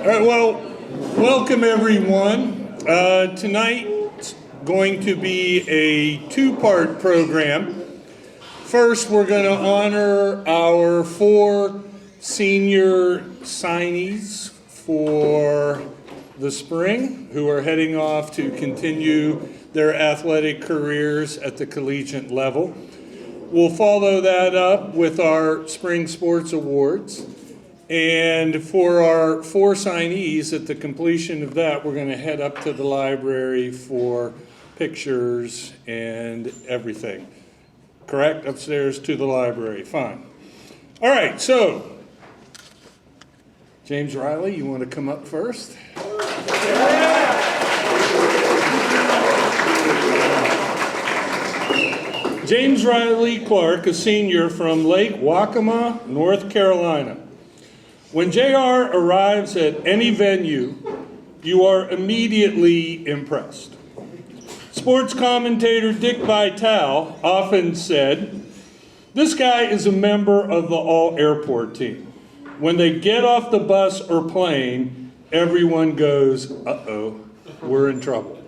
right, well, welcome everyone. Tonight's going to be a two-part program. First, we're going to honor our 4 senior signees for the spring who are heading off to continue their athletic careers at the collegiate level. We'll follow that up with our Spring Sports Awards. And for our 4 signees, at the completion of that, we're going to head up to the library for pictures and everything. Correct? Upstairs to the library. Fine. All right, so James Riley, you want to come up first? James Riley Clark, a senior from Lake Waccamaw, North Carolina. When JR arrives at any venue, you are immediately impressed. Sports commentator Dick Vitale often said, "This guy is a member of the all-airport team. When they get off the bus or plane, everyone goes, uh-oh, we're in trouble."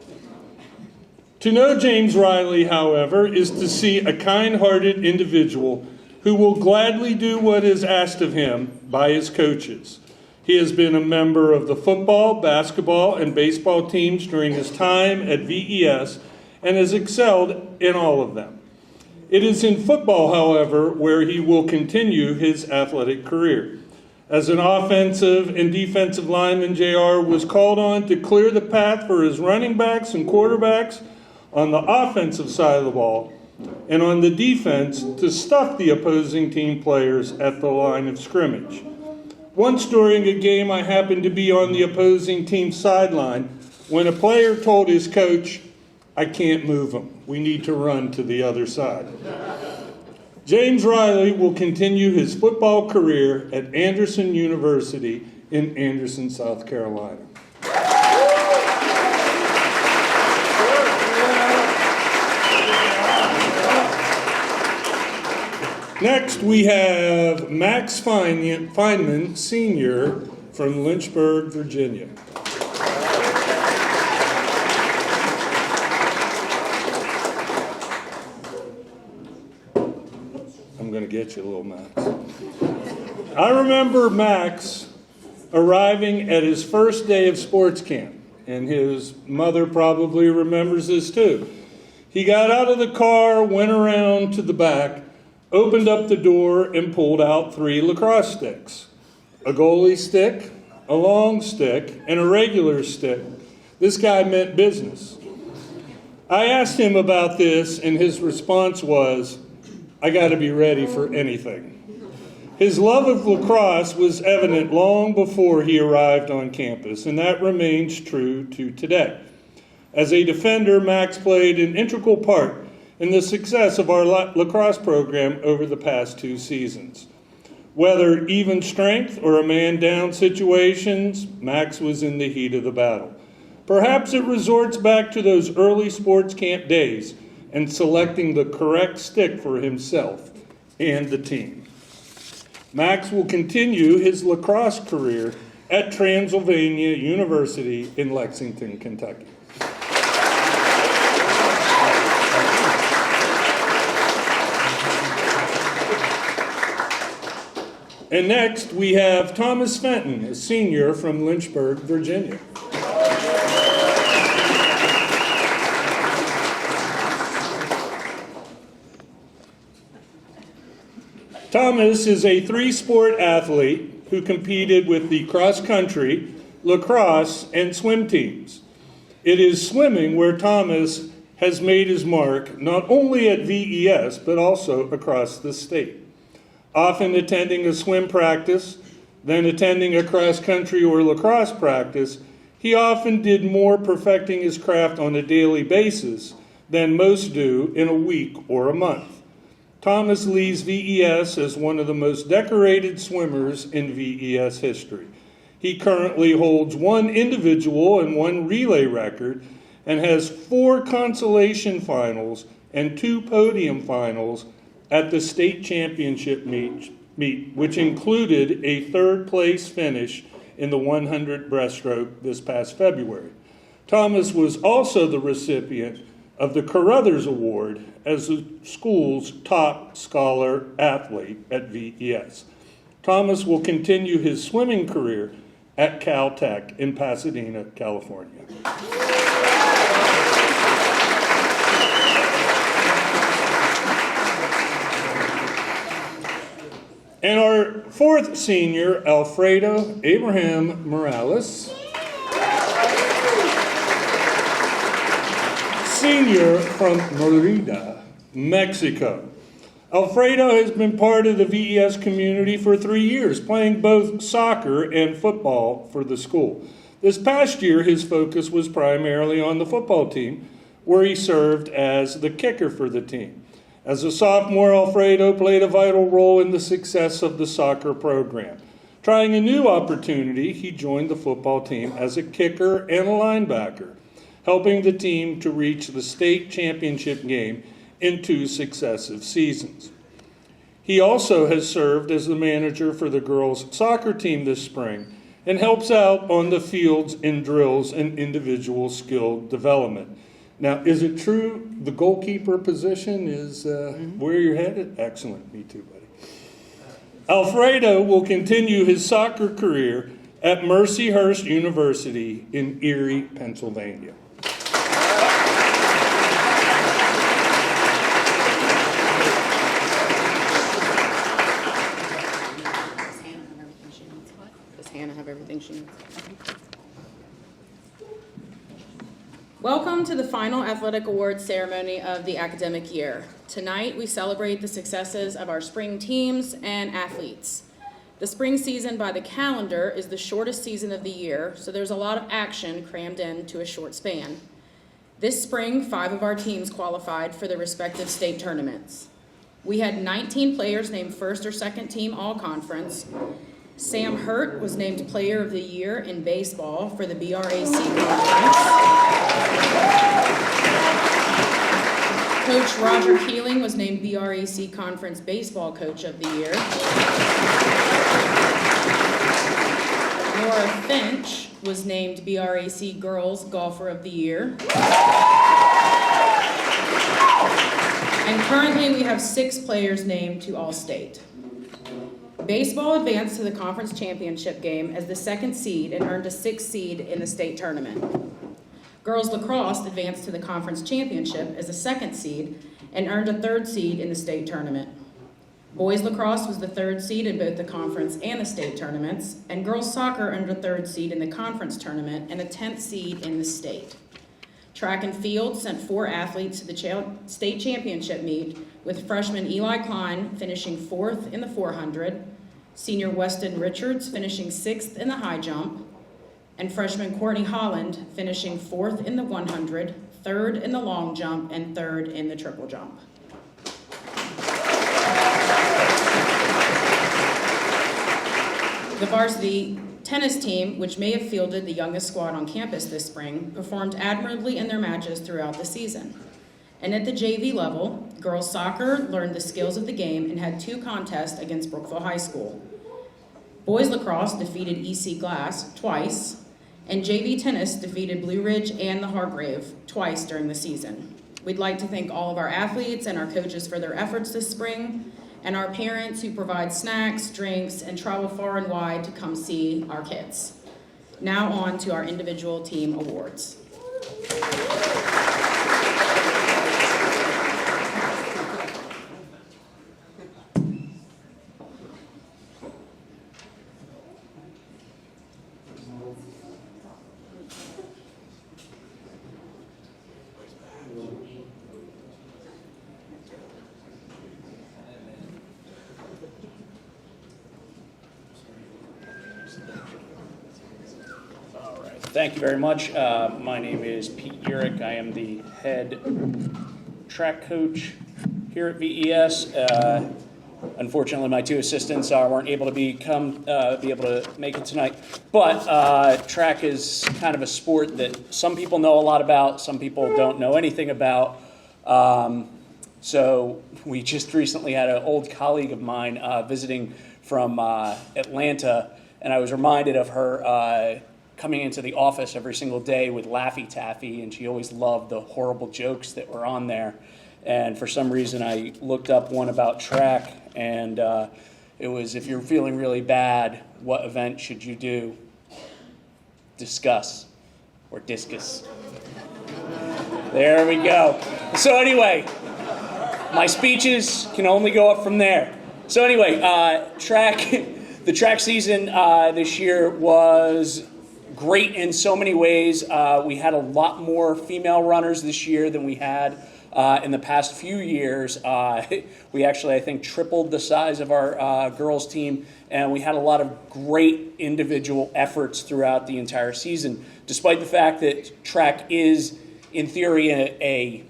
To know James Riley, however, is to see a kind-hearted individual who will gladly do what is asked of him by his coaches. He has been a member of the football, basketball, and baseball teams during his time at VES and has excelled in all of them. It is in football, however, where he will continue his athletic career. As an offensive and defensive lineman, JR was called on to clear the path for his running backs and quarterbacks on the offensive side of the ball, and on the defense to stuff the opposing team players at the line of scrimmage. Once during a game, I happened to be on the opposing team's sideline when a player told his coach, "I can't move him. We need to run to the other side." James Riley will continue his football career at Anderson University in Anderson, South Carolina. Next, we have Max Feynman, Sr. from Lynchburg, Virginia. I'm going to get you a little, Max. I remember Max arriving at his first day of sports camp, and his mother probably remembers this too. He got out of the car, went around to the back, opened up the door, and pulled out 3 lacrosse sticks. A goalie stick, a long stick, and a regular stick. This guy meant business. I asked him about this, and his response was, "I got to be ready for anything." His love of lacrosse was evident long before he arrived on campus, and that remains true to today. As a defender, Max played an integral part in the success of our lacrosse program over the past 2 seasons. Whether even strength or a man-down situations, Max was in the heat of the battle. Perhaps it resorts back to those early sports camp days and selecting the correct stick for himself and the team. Max will continue his lacrosse career at Transylvania University in Lexington, Kentucky. And next, we have Thomas Fenton, a senior from Lynchburg, Virginia. Thomas is a 3-sport athlete who competed with the cross-country, lacrosse, and swim teams. It is swimming where Thomas has made his mark, not only at VES, but also across the state. Often attending a swim practice, then attending a cross-country or lacrosse practice, he often did more perfecting his craft on a daily basis than most do in a week or a month. Thomas leaves VES as one of the most decorated swimmers in VES history. He currently holds 1 individual and 1 relay record and has 4 consolation finals and 2 podium finals at the state championship meet, which included a 3rd place finish in the 100 breaststroke this past February. Thomas was also the recipient of the Carruthers Award as the school's top scholar athlete at VES. Thomas will continue his swimming career at Caltech in Pasadena, California. And our fourth senior, Alfredo Abraham Morales, senior from Merida, Mexico. Alfredo has been part of the VES community for 3 years, playing both soccer and football for the school. This past year, his focus was primarily on the football team, where he served as the kicker for the team. As a sophomore, Alfredo played a vital role in the success of the soccer program. Trying a new opportunity, he joined the football team as a kicker and a linebacker, helping the team to reach the state championship game in 2 successive seasons. He also has served as the manager for the girls' soccer team this spring and helps out on the fields in drills and individual skill development. Now, is it true the goalkeeper position is where you're headed? Excellent. Me too, buddy. Alfredo will continue his soccer career at Mercyhurst University in Erie, Pennsylvania. Does Hannah have everything she needs? Welcome to the final athletic awards ceremony of the academic year. Tonight, we celebrate the successes of our spring teams and athletes. The spring season by the calendar is the shortest season of the year, so there's a lot of action crammed into a short span. This spring, 5 of our teams qualified for the respective state tournaments. We had 19 players named first or second team all-conference. Sam Hurt was named Player of the Year in baseball for the BRAC conference. Coach Roger Keeling was named BRAC Conference Baseball Coach of the Year. Laura Finch was named BRAC Girls Golfer of the Year. And currently we have 6 players named to All-State. Baseball advanced to the conference championship game as the 2nd seed and earned a 6th seed in the state tournament. Girls lacrosse advanced to the conference championship as a 2nd seed and earned a 3rd seed in the state tournament. Boys lacrosse was the 3rd seed in both the conference and the state tournaments, and girls soccer earned a 3rd seed in the conference tournament and a 10th seed in the state. Track and field sent 4 athletes to the state championship meet, with freshman Eli Klein finishing 4th in the 400, senior Weston Richards finishing 6th in the high jump, and freshman Courtney Holland finishing 4th in the 100, 3rd in the long jump, and 3rd in the triple jump. The varsity tennis team, which may have fielded the youngest squad on campus this spring, performed admirably in their matches throughout the season. And at the JV level, girls soccer learned the skills of the game and had 2 contests against Brookville High School. Boys lacrosse defeated EC Glass twice, and JV tennis defeated Blue Ridge and the Hargrave twice during the season. We'd like to thank all of our athletes and our coaches for their efforts this spring, and our parents who provide snacks, drinks, and travel far and wide to come see our kids. Now on to our individual team awards. Thank you very much. My name is Pete Urich. I am the head track coach here at VES. Unfortunately, my 2 assistants weren't able to be able to make it tonight. But track is kind of a sport that some people know a lot about, some people don't know anything about. So we just recently had an old colleague of mine visiting from Atlanta, and I was reminded of her coming into the office every single day with Laffy Taffy, and she always loved the horrible jokes that were on there. And for some reason, I looked up one about track, and it was, if you're feeling really bad, what event should you do? Discuss or discus. There we go. So anyway, my speeches can only go up from there. So anyway, the track season this year was great in so many ways. We had a lot more female runners this year than we had in the past few years. We actually, I think, tripled the size of our girls team, and we had a lot of great individual efforts throughout the entire season, despite the fact that track is, in theory, a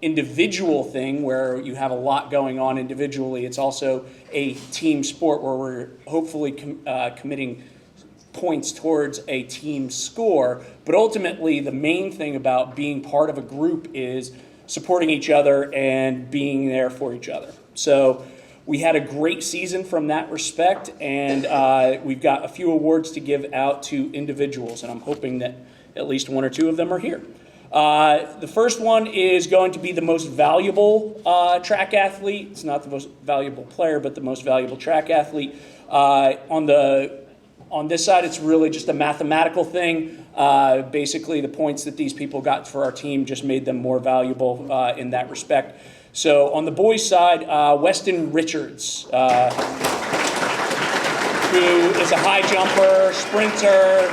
individual thing where you have a lot going on individually. It's also a team sport where we're hopefully committing points towards a team score. But ultimately, the main thing about being part of a group is supporting each other and being there for each other. So we had a great season from that respect, and we've got a few awards to give out to individuals, and I'm hoping that at least one or two of them are here. The first one is going to be the most valuable track athlete. It's not the most valuable player, but the most valuable track athlete. On this side, it's really just a mathematical thing. Basically, the points that these people got for our team just made them more valuable in that respect. So on the boys' side, Weston Richards, who is a high jumper, sprinter,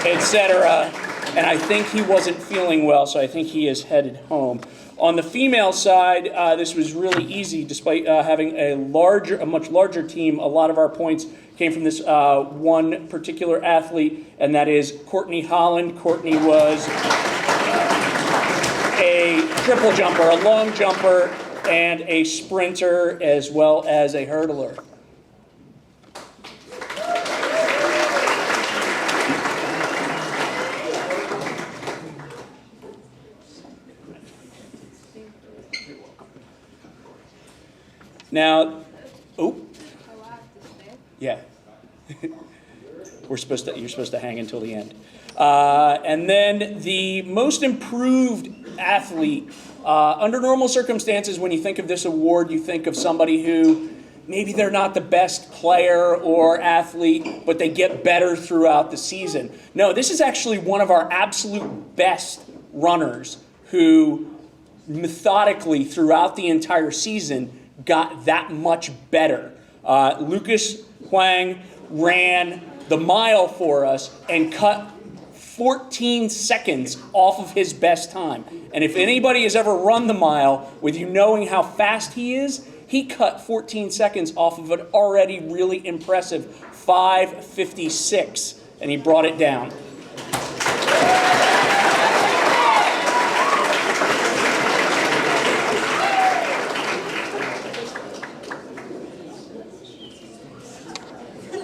etc., and I think he wasn't feeling well, so I think he is headed home. On the female side, this was really easy, despite having a much larger team. A lot of our points came from this one particular athlete, and that is Courtney Holland. Courtney was a triple jumper, a long jumper, and a sprinter, as well as a hurdler. Now, yeah, you're supposed to hang until the end. And then the most improved athlete, under normal circumstances, when you think of this award, you think of somebody who maybe they're not the best player or athlete, but they get better throughout the season. No, this is actually one of our absolute best runners who methodically throughout the entire season got that much better. Lucas Huang ran the mile for us and cut 14 seconds off of his best time. And if anybody has ever run the mile, with you knowing how fast he is, he cut 14 seconds off of an already really impressive 5:56, and he brought it down.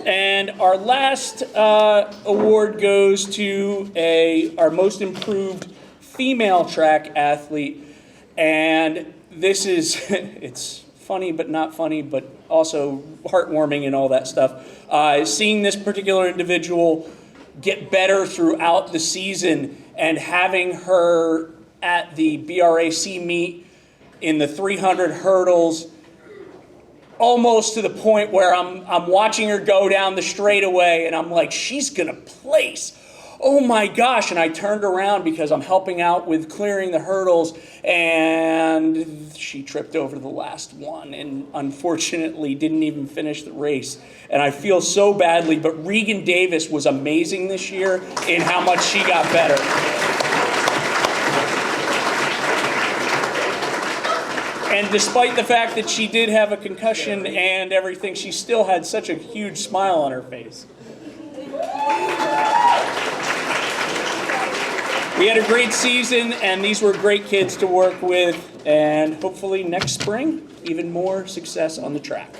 And our last award goes to our most improved female track athlete. And this is, it's funny but not funny, but also heartwarming and all that stuff. Seeing this particular individual get better throughout the season and having her at the BRAC meet in the 300 hurdles, almost to the point where I'm watching her go down the straightaway and I'm like, she's going to place. Oh my gosh. And I turned around because I'm helping out with clearing the hurdles, and she tripped over the last one and unfortunately didn't even finish the race. And I feel so badly, but Regan Davis was amazing this year in how much she got better. And despite the fact that she did have a concussion and everything, she still had such a huge smile on her face. We had a great season, and these were great kids to work with. And hopefully next spring, even more success on the track.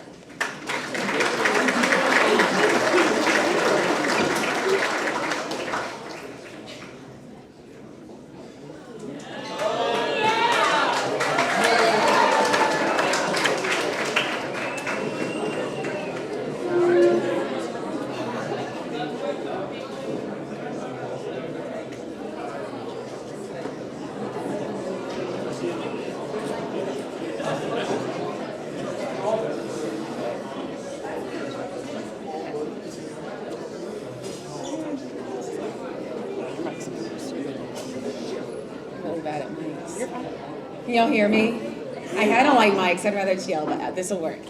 Can y'all hear me? I don't like mics. I'd rather just yell, but this will work.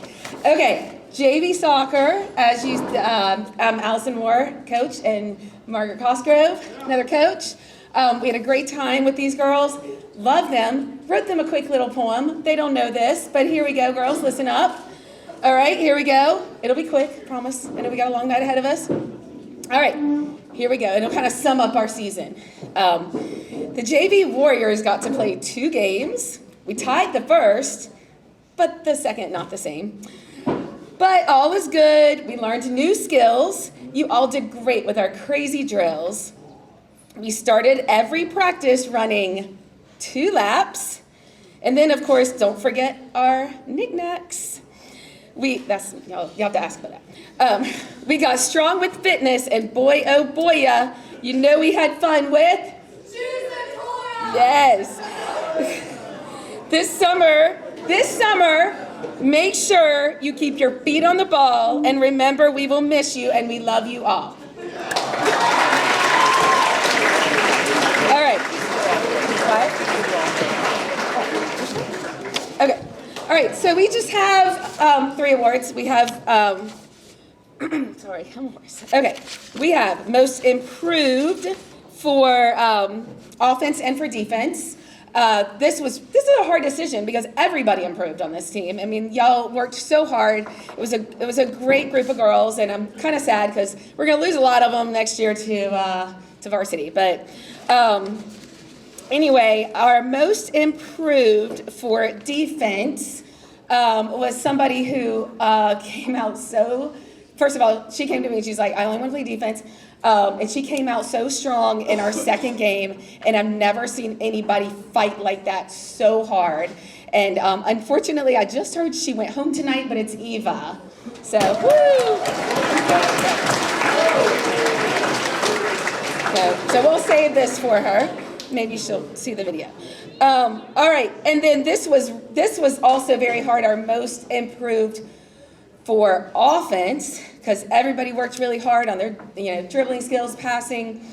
Okay, JV soccer, as you, Allison Moore, coach, and Margaret Cosgrove, another coach. We had a great time with these girls. Love them. Wrote them a quick little poem. They don't know this, but here we go, girls. Listen up. All right, here we go. It'll be quick, promise. I know we got a long night ahead of us. All right, here we go. It'll kind of sum up our season. The JV Warriors got to play 2 games. We tied the first, but the second not the same. But all was good. We learned new skills. You all did great with our crazy drills. We started every practice running 2 laps. And then, of course, don't forget our knickknacks. Y'all have to ask about that. We got strong with fitness, and boy, oh boy, you know we had fun with? Yes. This summer, make sure you keep your feet on the ball, and remember, we will miss you, and we love you all. All right. What? Okay. All right, so we just have 3 awards. We have, sorry, I'm hoarse. Okay, we have most improved for offense and for defense. This is a hard decision because everybody improved on this team. I mean, y'all worked so hard. It was a great group of girls, and I'm kind of sad because we're gonna lose a lot of them next year to varsity. But anyway, our most improved for defense was somebody who came out so. First of all, she came to me and she's like, I only want to play defense. And she came out so strong in our second game, and I've never seen anybody fight like that so hard. And unfortunately, I just heard she went home tonight, but it's Eva. So, woo! So we'll save this for her. Maybe she'll see the video. All right, and then this was also very hard, our most improved for offense, because everybody worked really hard on their dribbling skills, passing,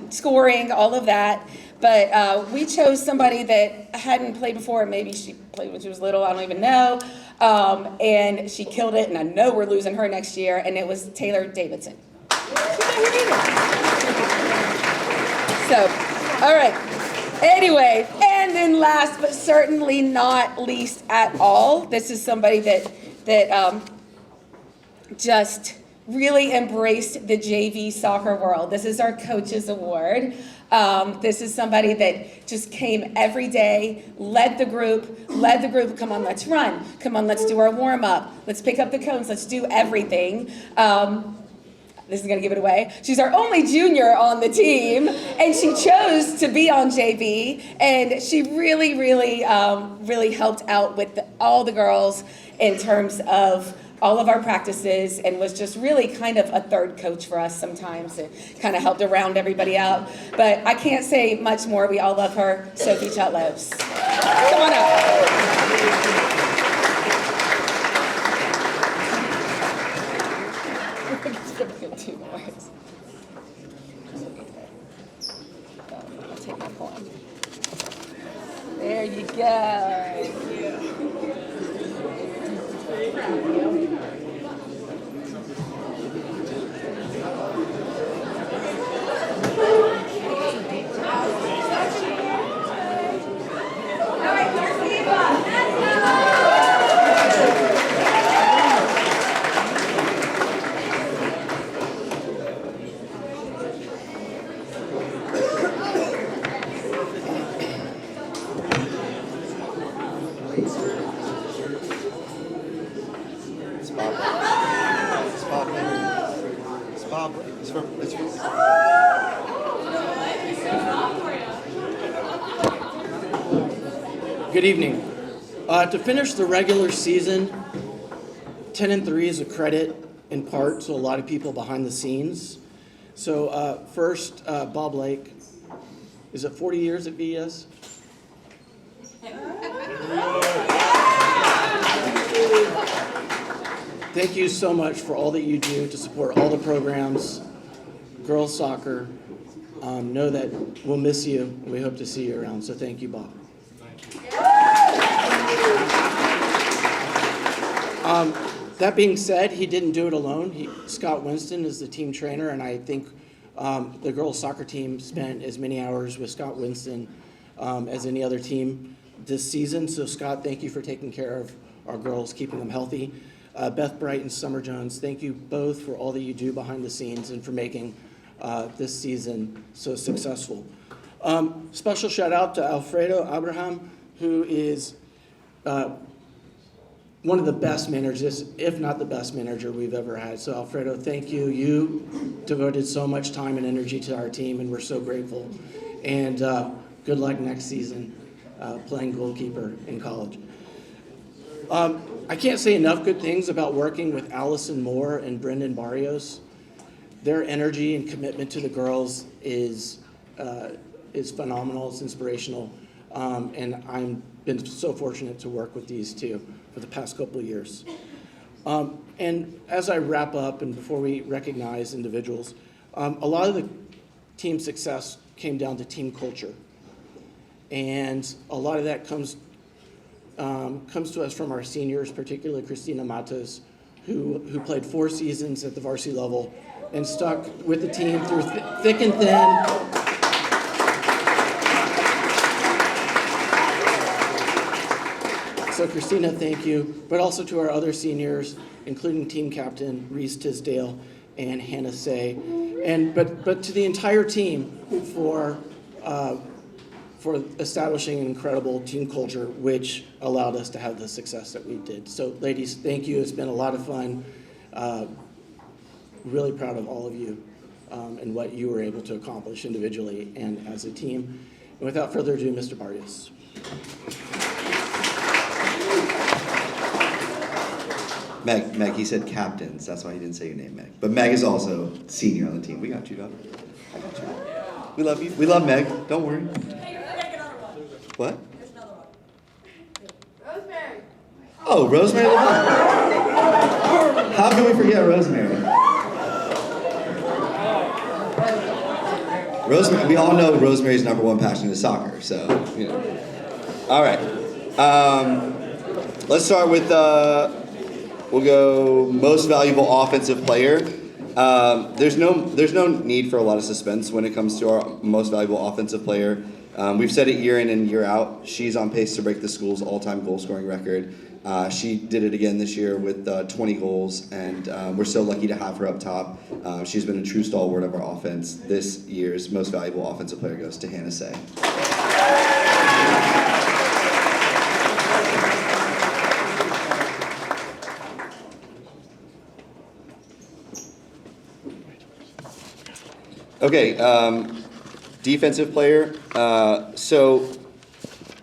scoring, all of that. But we chose somebody that hadn't played before. Maybe she played when she was little, I don't even know. And she killed it, and I know we're losing her next year, and it was Taylor Davidson. So, all right. Anyway, and then last but certainly not least at all, this is somebody that just really embraced the JV soccer world. This is our Coaches Award. This is somebody that just came every day, led the group, come on, let's run. Come on, let's do our warm-up. Let's pick up the cones, let's do everything. This is going to give it away. She's our only junior on the team, and she chose to be on JV, and she really, really, really helped out with all the girls in terms of all of our practices, and was just really kind of a third coach for us sometimes. It kind of helped to round everybody out. But I can't say much more. We all love her, Sophie Chutlows. Come on up. Two more. I'll take my point. There you go. Good evening. To finish the regular season, 10-3 is a credit in part to a lot of people behind the scenes. So first, Bob Lake. Is it 40 years at VES? Thank you so much for all that you do to support all the programs, girls soccer. Know that we'll miss you, and we hope to see you around. So thank you, Bob. That being said, he didn't do it alone. Scott Winston is the team trainer, and I think the girls' soccer team spent as many hours with Scott Winston as any other team this season. So, Scott, thank you for taking care of our girls, keeping them healthy. Beth Bright and Summer Jones, thank you both for all that you do behind the scenes and for making this season so successful. Special shout out to Alfredo Abraham, who is one of the best managers, if not the best manager we've ever had. So Alfredo, thank you. You devoted so much time and energy to our team, and we're so grateful. And good luck next season playing goalkeeper in college. I can't say enough good things about working with Allison Moore and Brendan Barrios. Their energy and commitment to the girls is phenomenal. It's inspirational. And I've been so fortunate to work with these two for the past couple of years. And as I wrap up and before we recognize individuals, a lot of the team success came down to team culture. And a lot of that comes to us from our seniors, particularly Christina Matos, who played 4 seasons at the varsity level and stuck with the team through thick and thin. So Christina, thank you, but also to our other seniors, including team captain Reese Tisdale and Hannah Say, but to the entire team for establishing an incredible team culture, which allowed us to have the success that we did. So ladies, thank you. It's been a lot of fun. Really proud of all of you and what you were able to accomplish individually and as a team. And without further ado, Mr. Barrios. Meg, he said captains. That's why he didn't say your name, Meg. But Meg is also senior on the team. We got you, dog. I got you. We love you. We love Meg. Don't worry. What? There's another one. Rosemary. Oh, Rosemary LeBlanc. How can we forget Rosemary? Rosemary, we all know Rosemary's #1 passion is soccer, so, you know. All right. Let's start with, we'll go most valuable offensive player. There's no need for a lot of suspense when it comes to our most valuable offensive player. We've said it year in and year out. She's on pace to break the school's all-time goal-scoring record. She did it again this year with 20 goals, and we're so lucky to have her up top. She's been a true stalwart of our offense. This year's most valuable offensive player goes to Hannah Say. Okay, defensive player. So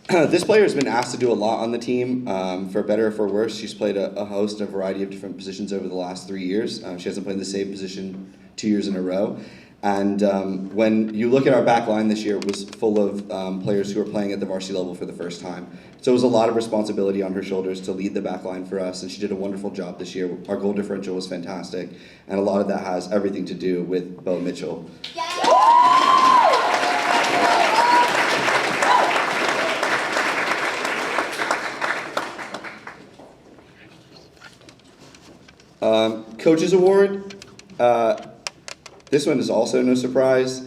this player has been asked to do a lot on the team, for better or for worse. She's played a variety of different positions over the last 3 years. She hasn't played the same position 2 years in a row. And when you look at our back line this year, it was full of players who were playing at the varsity level for the first time. So it was a lot of responsibility on her shoulders to lead the back line for us, and she did a wonderful job this year. Our goal differential was fantastic, and a lot of that has everything to do with Bo Mitchell. Coaches Award. This one is also no surprise.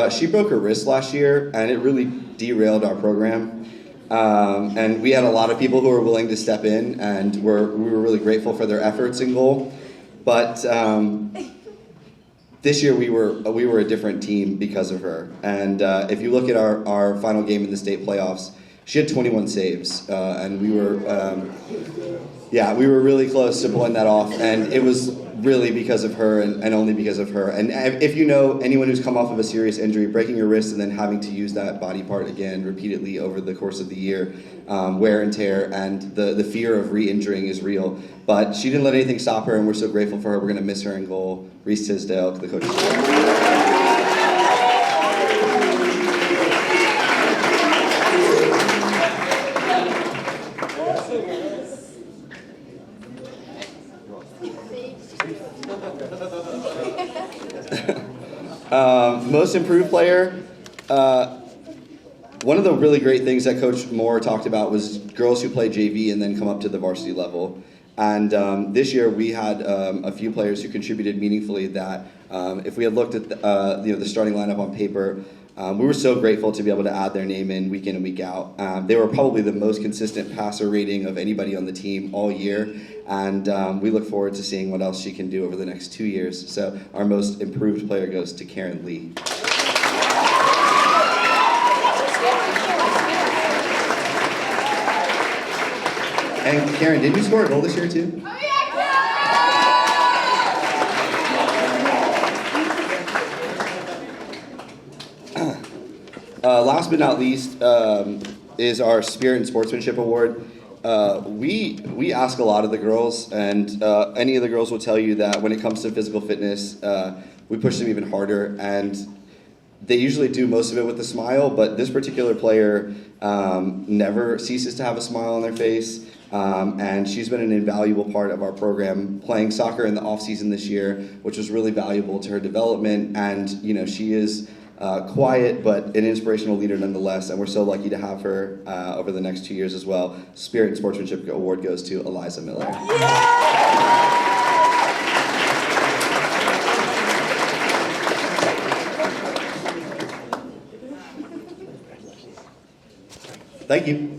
She broke her wrist last year, and it really derailed our program. And we had a lot of people who were willing to step in, and we were really grateful for their efforts in goal. But this year we were a different team because of her. And if you look at our final game in the state playoffs, she had 21 saves, and we were really close to pulling that off. And it was really because of her and only because of her. And if you know anyone who's come off of a serious injury, breaking your wrist and then having to use that body part again repeatedly over the course of the year, wear and tear and the fear of re-injuring is real. But she didn't let anything stop her, and we're so grateful for her. We're going to miss her in goal. Reese Tisdale, the coach. Most improved player. One of the really great things that Coach Moore talked about was girls who play JV and then come up to the varsity level. And this year we had a few players who contributed meaningfully that if we had looked at the starting lineup on paper, we were so grateful to be able to add their name in and week out. They were probably the most consistent passer rating of anybody on the team all year, and we look forward to seeing what else she can do over the next 2 years. So our most improved player goes to Karen Lee. And Karen, didn't you score a goal this year too? Oh, yeah. Last but not least is our Spirit and Sportsmanship Award. We ask a lot of the girls, and any of the girls will tell you that when it comes to physical fitness, we push them even harder, and they usually do most of it with a smile, but this particular player never ceases to have a smile on their face. And she's been an invaluable part of our program, playing soccer in the off-season this year, which was really valuable to her development. And, she is quiet, but an inspirational leader nonetheless. And we're so lucky to have her over the next 2 years as well. Spirit and Sportsmanship Award goes to Eliza Miller. Thank you.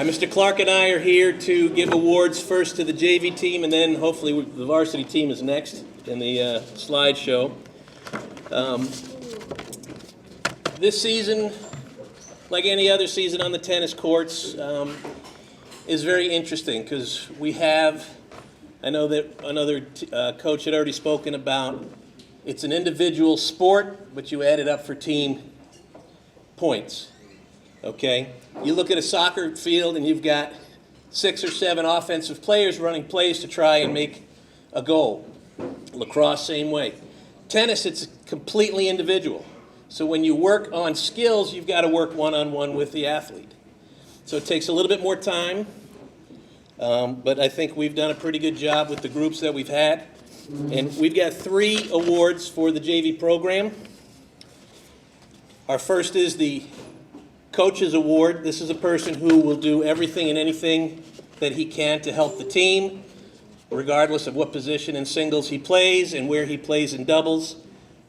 Mr. Clark and I are here to give awards first to the JV team, and then hopefully the varsity team is next in the slideshow. This season, like any other season on the tennis courts, is very interesting because I know that another coach had already spoken about, it's an individual sport, but you add it up for team points, okay? You look at a soccer field and you've got 6 or 7 offensive players running plays to try and make a goal. Lacrosse, same way. Tennis, it's completely individual. So when you work on skills, you've got to work one-on-one with the athlete. So it takes a little bit more time, but I think we've done a pretty good job with the groups that we've had. And we've got 3 awards for the JV program. Our first is the Coach's Award. This is a person who will do everything and anything that he can to help the team, regardless of what position in singles he plays and where he plays in doubles.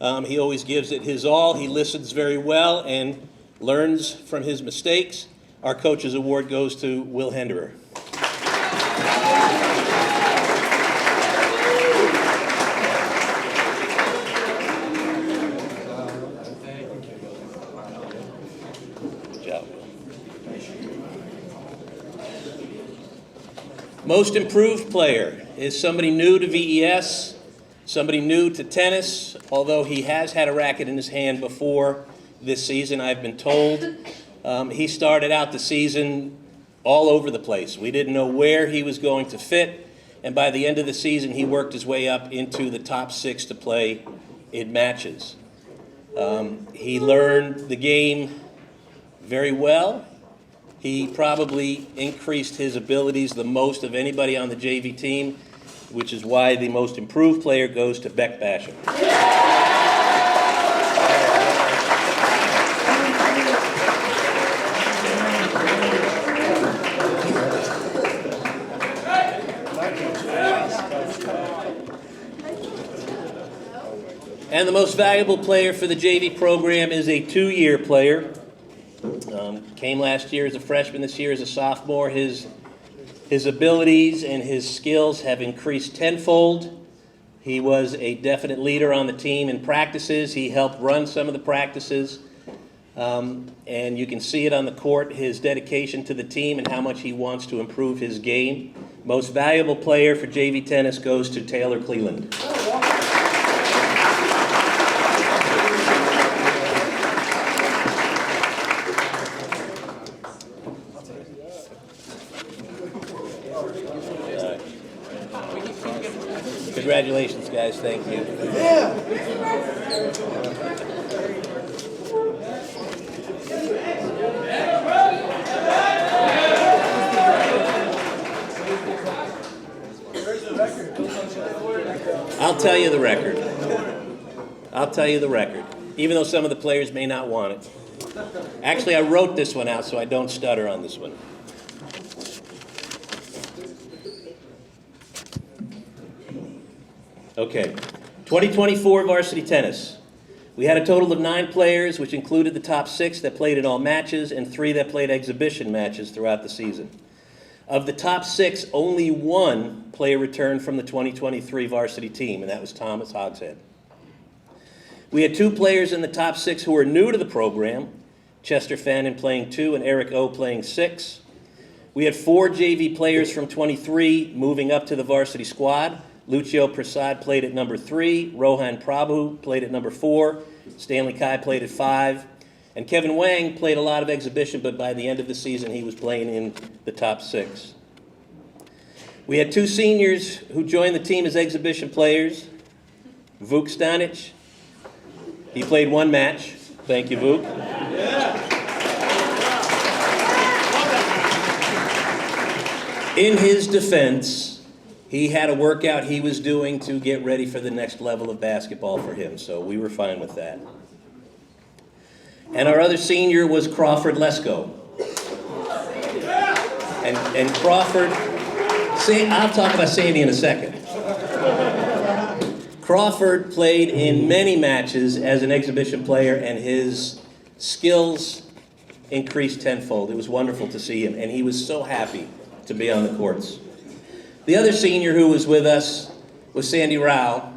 He always gives it his all. He listens very well and learns from his mistakes. Our Coach's Award goes to Will Henderer. Most Improved Player is somebody new to VES, somebody new to tennis, although he has had a racket in his hand before this season, I've been told. He started out the season all over the place. We didn't know where he was going to fit, and by the end of the season, he worked his way up into the top 6 to play in matches. He learned the game very well. He probably increased his abilities the most of anybody on the JV team, which is why the Most Improved Player goes to Beck Basham. And the Most Valuable Player for the JV program is a 2-year player. Came last year as a freshman, this year as a sophomore. His abilities and his skills have increased tenfold. He was a definite leader on the team in practices. He helped run some of the practices. And you can see it on the court, his dedication to the team and how much he wants to improve his game. Most Valuable Player for JV tennis goes to Taylor Cleland. Congratulations, guys. Thank you. I'll tell you the record. I'll tell you the record, even though some of the players may not want it. Actually, I wrote this one out so I don't stutter on this one. Okay, 2024 varsity tennis. We had a total of 9 players, which included the top 6 that played in all matches and 3 that played exhibition matches throughout the season. Of the top 6, only 1 player returned from the 2023 varsity team, and that was Thomas Hogshead. We had 2 players in the top 6 who were new to the program, Chester Fannin playing 2 and Eric O playing 6. We had 4 JV players from 23 moving up to the varsity squad. Lucio Prasad played at number 3, Rohan Prabhu played at number 4, Stanley Kai played at 5, and Kevin Wang played a lot of exhibition, but by the end of the season he was playing in the top 6. We had 2 seniors who joined the team as exhibition players. Vuk Stanic, he played 1 match. Thank you, Vuk. In his defense, he had a workout he was doing to get ready for the next level of basketball for him, so we were fine with that. And our other senior was Crawford Lesko. And Crawford, I'll talk about Sandy in a second. Crawford played in many matches as an exhibition player, and his skills increased tenfold. It was wonderful to see him, and he was so happy to be on the courts. The other senior who was with us was Sandy Rao,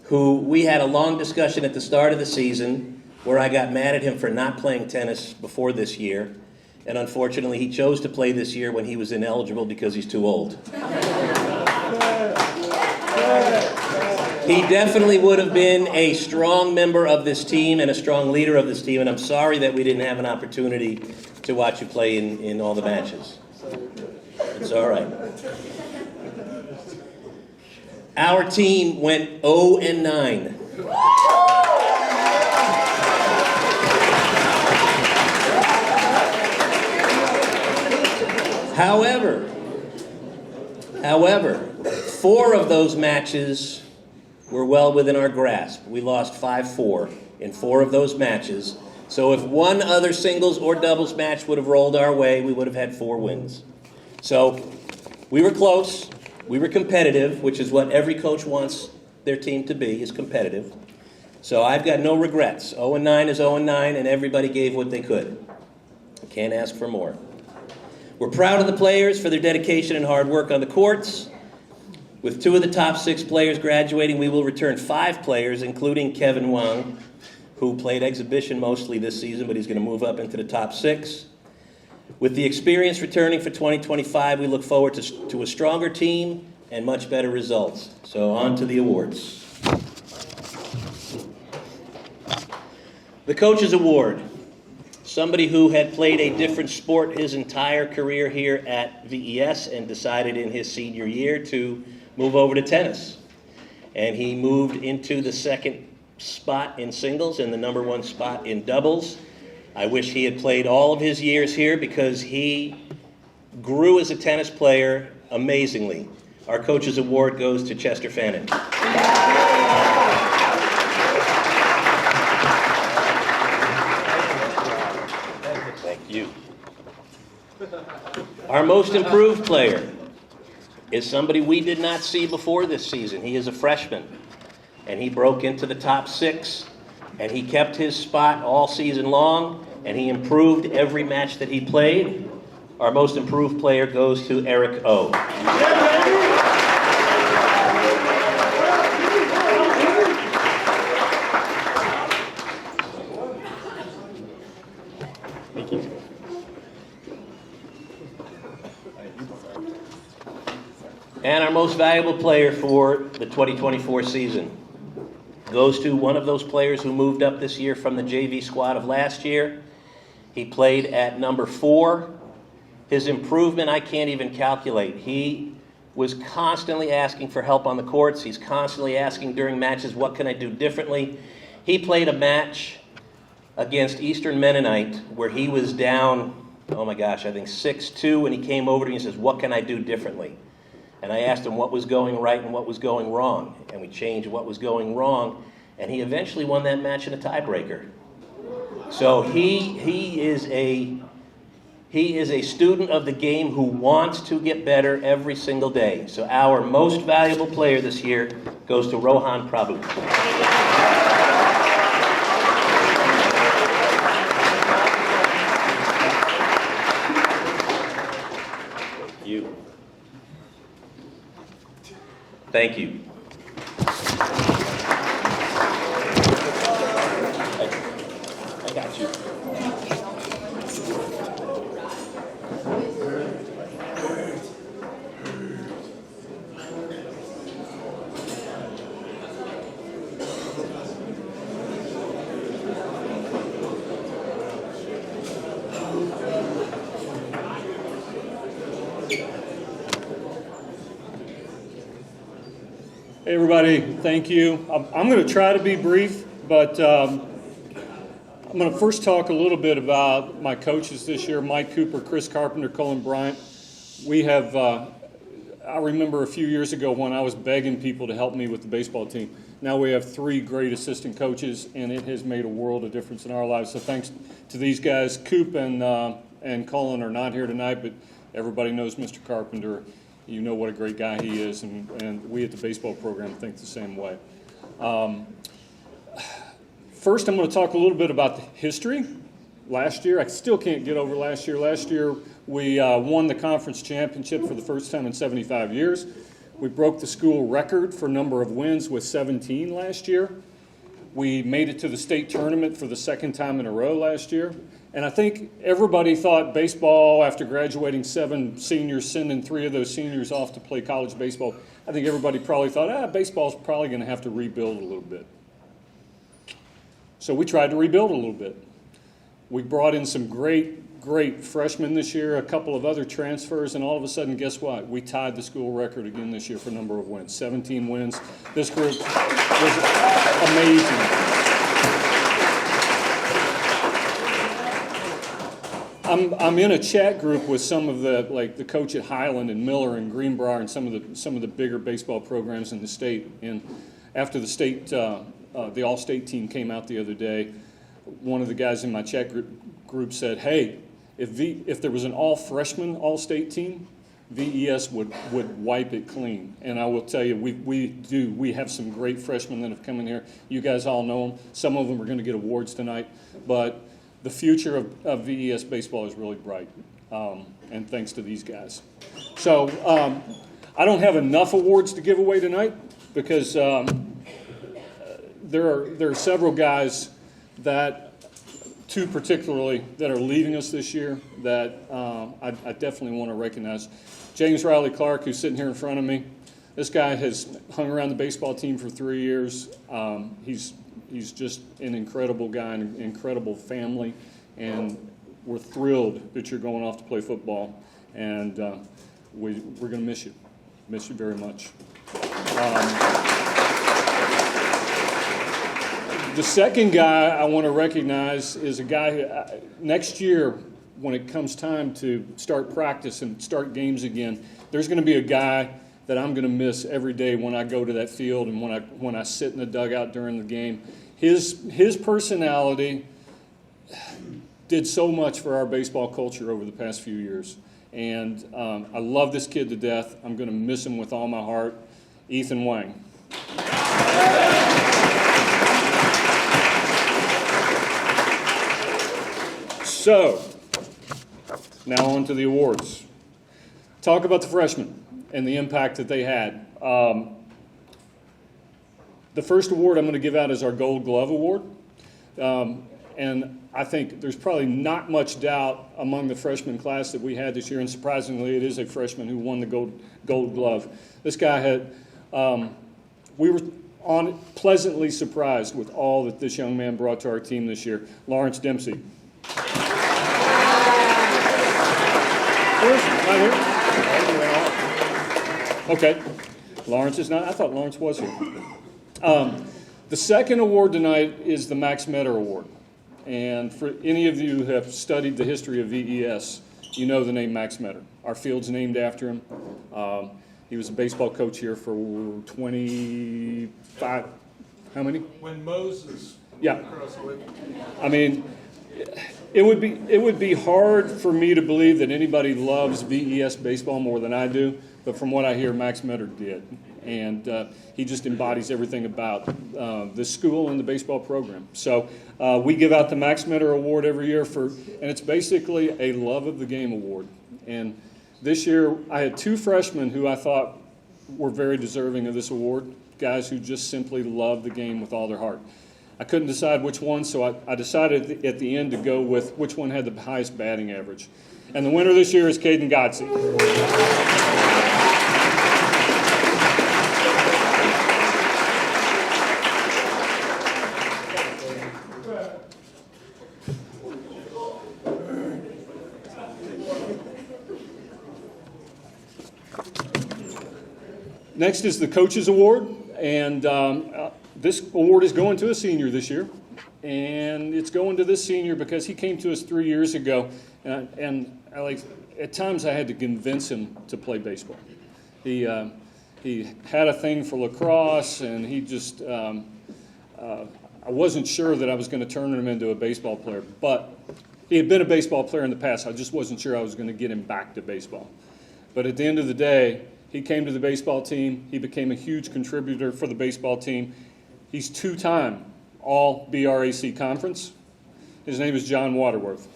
who we had a long discussion at the start of the season where I got mad at him for not playing tennis before this year. And unfortunately, he chose to play this year when he was ineligible because he's too old. He definitely would have been a strong member of this team and a strong leader of this team, and I'm sorry that we didn't have an opportunity to watch you play in all the matches. It's all right. Our team went 0-9. However, 4 of those matches were well within our grasp. We lost 5-4 in 4 of those matches. So if one other singles or doubles match would have rolled our way, we would have had 4 wins. So we were close. We were competitive, which is what every coach wants their team to be, is competitive. So I've got no regrets. 0-9 is 0-9, and everybody gave what they could. Can't ask for more. We're proud of the players for their dedication and hard work on the courts. With 2 of the top 6 players graduating, we will return 5 players, including Kevin Wang, who played exhibition mostly this season, but he's going to move up into the top 6. With the experience returning for 2025, we look forward to a stronger team and much better results. So on to the awards. The Coach's Award. Somebody who had played a different sport his entire career here at VES and decided in his senior year to move over to tennis. And he moved into the 2nd spot in singles and the number 1 spot in doubles. I wish he had played all of his years here because he grew as a tennis player amazingly. Our Coach's Award goes to Chester Fannin. Thank you. Our Most Improved Player is somebody we did not see before this season. He is a freshman, and he broke into the top 6, and he kept his spot all season long, and he improved every match that he played. Our Most Improved Player goes to Eric O. Thank you. And our Most Valuable Player for the 2024 season goes to one of those players who moved up this year from the JV squad of last year. He played at number 4. His improvement I can't even calculate. He was constantly asking for help on the courts. He's constantly asking during matches, what can I do differently? He played a match against Eastern Mennonite where he was down, oh my gosh, I think 6-2, and he came over to me and says, what can I do differently? And I asked him what was going right and what was going wrong. And we changed what was going wrong, and he eventually won that match in a tiebreaker. So he is a student of the game who wants to get better every single day. So our most valuable player this year goes to Rohan Prabhu. You. Thank you. I got you. Hey everybody, thank you. I'm going to try to be brief, but I'm going to first talk a little bit about my coaches this year, Mike Cooper, Chris Carpenter, Colin Bryant. We have, I remember a few years ago when I was begging people to help me with the baseball team. Now we have 3 great assistant coaches, and it has made a world of difference in our lives. So thanks to these guys. Coop and Colin are not here tonight, but everybody knows Mr. Carpenter. You know what a great guy he is, and we at the baseball program think the same way. First, I'm going to talk a little bit about the history. Last year, I still can't get over last year. Last year, we won the conference championship for the first time in 75 years. We broke the school record for number of wins with 17 last year. We made it to the state tournament for the second time in a row last year. And I think everybody thought baseball, after graduating 7 seniors, sending 3 of those seniors off to play college baseball, I think everybody probably thought, baseball's probably going to have to rebuild a little bit. So we tried to rebuild a little bit. We brought in some great freshmen this year, a couple of other transfers, and all of a sudden, guess what? We tied the school record again this year for number of wins, 17 wins. This group was amazing. I'm in a chat group with some of the coach at Highland and Miller and Greenbrier and some of the bigger baseball programs in the state. And after the all-state team came out the other day, one of the guys in my chat group said, "Hey, if there was an all-freshman all-state team, VES would wipe it clean." And I will tell you, we have some great freshmen that have come in here. You guys all know them. Some of them are going to get awards tonight, but the future of VES baseball is really bright, and thanks to these guys. So I don't have enough awards to give away tonight because there are several guys that, 2 particularly, that are leaving us this year that I definitely want to recognize. James Riley Clark, who's sitting here in front of me. This guy has hung around the baseball team for 3 years. He's just an incredible guy, an incredible family, and we're thrilled that you're going off to play football, and we're going to miss you very much. The second guy I want to recognize is a guy who, next year, when it comes time to start practice and start games again, there's going to be a guy that I'm going to miss every day when I go to that field and when I sit in the dugout during the game. His personality did so much for our baseball culture over the past few years. And I love this kid to death. I'm going to miss him with all my heart. Ethan Wang. So, now on to the awards. Talk about the freshmen and the impact that they had. The first award I'm going to give out is our Gold Glove Award. And I think there's probably not much doubt among the freshman class that we had this year, and surprisingly it is a freshman who won the Gold Glove. This guy had, we were pleasantly surprised with all that this young man brought to our team this year. Lawrence Dempsey. Okay. Lawrence is not. I thought Lawrence was here. The second award tonight is the Max Metter Award. And for any of you who have studied the history of VES, you know the name Max Metter. Our field's named after him. He was a baseball coach here for 25, how many? When Moses Yeah. across the way. I mean, it would be hard for me to believe that anybody loves VES baseball more than I do, but from what I hear, Max Metter did. And he just embodies everything about this school and the baseball program. So we give out the Max Metter Award every year and it's basically a love of the game award. And this year I had two freshmen who I thought were very deserving of this award, guys who just simply love the game with all their heart. I couldn't decide which one, so I decided at the end to go with which one had the highest batting average. And the winner this year is Caden Godsey. Next is the Coaches Award, and this award is going to a senior this year. And it's going to this senior because he came to us 3 years ago, and at times I had to convince him to play baseball. He had a thing for lacrosse, and he just I wasn't sure that I was going to turn him into a baseball player, but he had been a baseball player in the past. I just wasn't sure I was going to get him back to baseball. But at the end of the day, he came to the baseball team. He became a huge contributor for the baseball team. He's two-time All-BRAC Conference. His name is John Waterworth.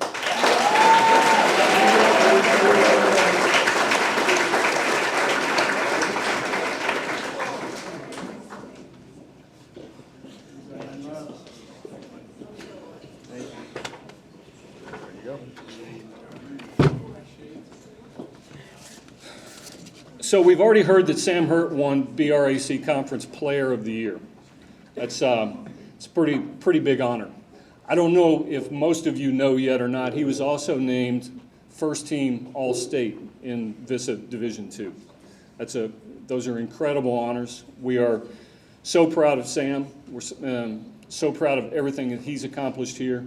So we've already heard that Sam Hurt won BRAC Conference Player of the Year. It's a pretty big honor. I don't know if most of you know yet or not, he was also named first team All-State in VISA Division II. Those are incredible honors. We are so proud of Sam. We're so proud of everything that he's accomplished here.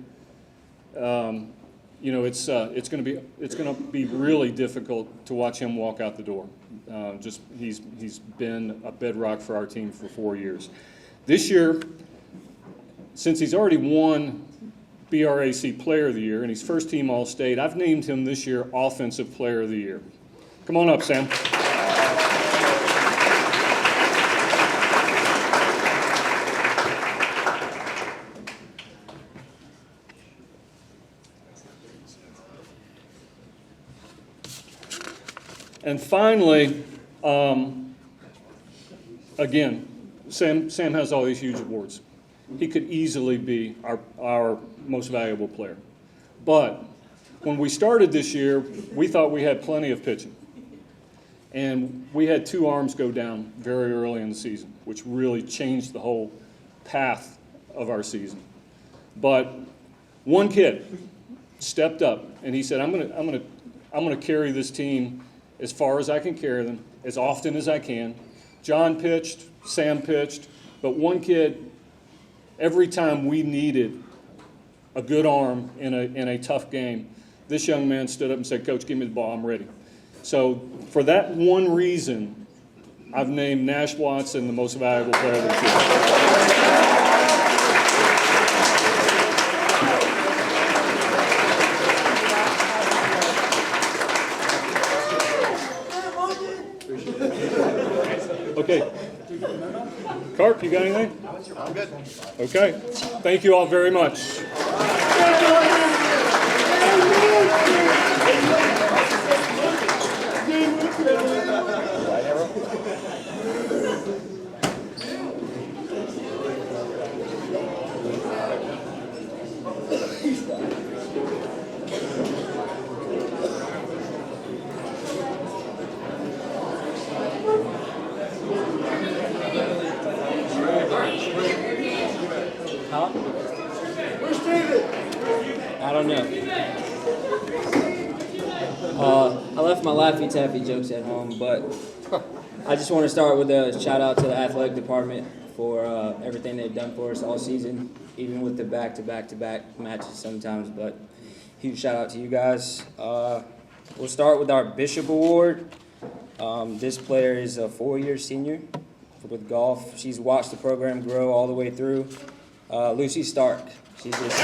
It's going to be really difficult to watch him walk out the door. He's been a bedrock for our team for 4 years. This year, since he's already won BRAC Player of the Year and he's first team All-State, I've named him this year Offensive Player of the Year. Come on up, Sam. And finally, again, Sam has all these huge awards. He could easily be our most valuable player. But when we started this year, we thought we had plenty of pitching. And we had two arms go down very early in the season, which really changed the whole path of our season. But one kid stepped up and he said, I'm gonna carry this team as far as I can carry them, as often as I can. John pitched, Sam pitched, but one kid, every time we needed a good arm in a tough game, this young man stood up and said, "Coach, give me the ball, I'm ready." So for that one reason, I've named Nash Watson the most valuable player this year. Okay. Carp, you got anything? I'm good. Okay. Thank you all very much. I don't know. I left my Laffy Taffy jokes at home, but I just want to start with a shout out to the athletic department for everything they've done for us all season, even with the back-to-back matches sometimes. But huge shout out to you guys. We'll start with our Bishop Award. This player is a 4-year senior with golf. She's watched the program grow all the way through. Lucy Stark. She's just...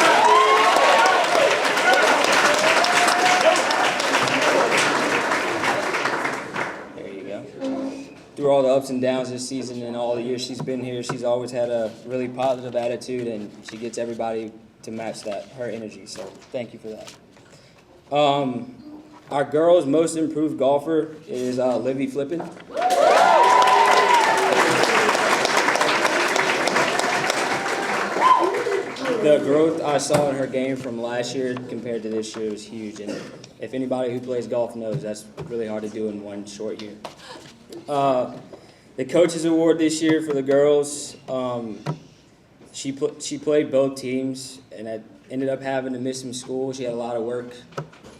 Through all the ups and downs this season and all the years she's been here, she's always had a really positive attitude, and she gets everybody to match her energy. So thank you for that. Our girls' most improved golfer is Livy Flippin. The growth I saw in her game from last year compared to this year was huge, and if anybody who plays golf knows, that's really hard to do in one short year. The Coaches Award this year for the girls, she played both teams, and I ended up having to miss some school. She had a lot of work,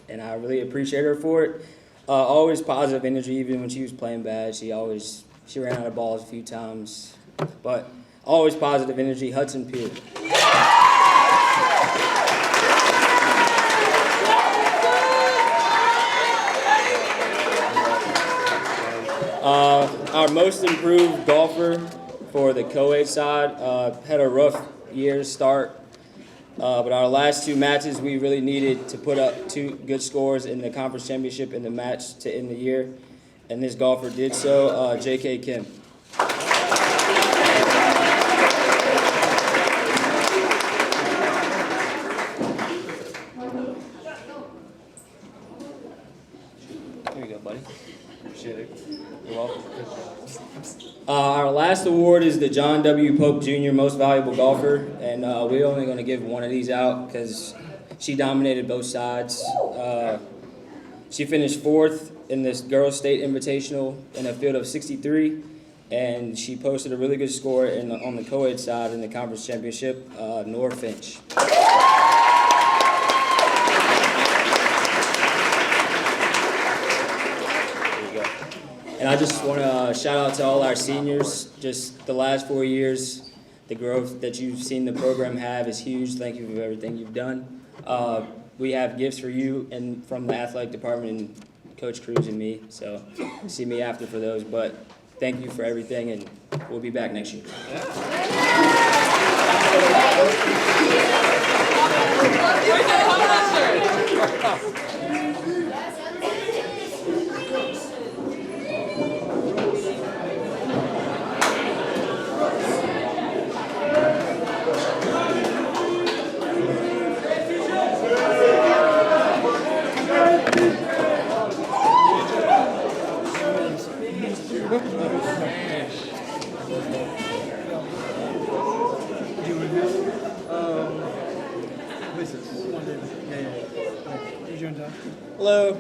and I really appreciate her for it. Always positive energy, even when she was playing bad. She ran out of balls a few times, but always positive energy. Hudson Peer. Our most improved golfer for the co-ed side had a rough year to start, but our last 2 matches we really needed to put up 2 good scores in the conference championship and the match to end the year, and this golfer did so. J.K. Kim. Here you go, buddy. Appreciate it. You're welcome. Our last award is the John W. Pope Jr. Most Valuable Golfer, and we're only going to give one of these out because she dominated both sides. She finished 4th in this Girls State Invitational in a field of 63, and she posted a really good score on the co-ed side in the conference championship. Nora Finch. And I just want to shout out to all our seniors. Just the last 4 years, the growth that you've seen the program have is huge. Thank you for everything you've done. We have gifts for you and from the athletic department and Coach Cruz and me. So see me after for those. But thank you for everything, and we'll be back next year. Hello.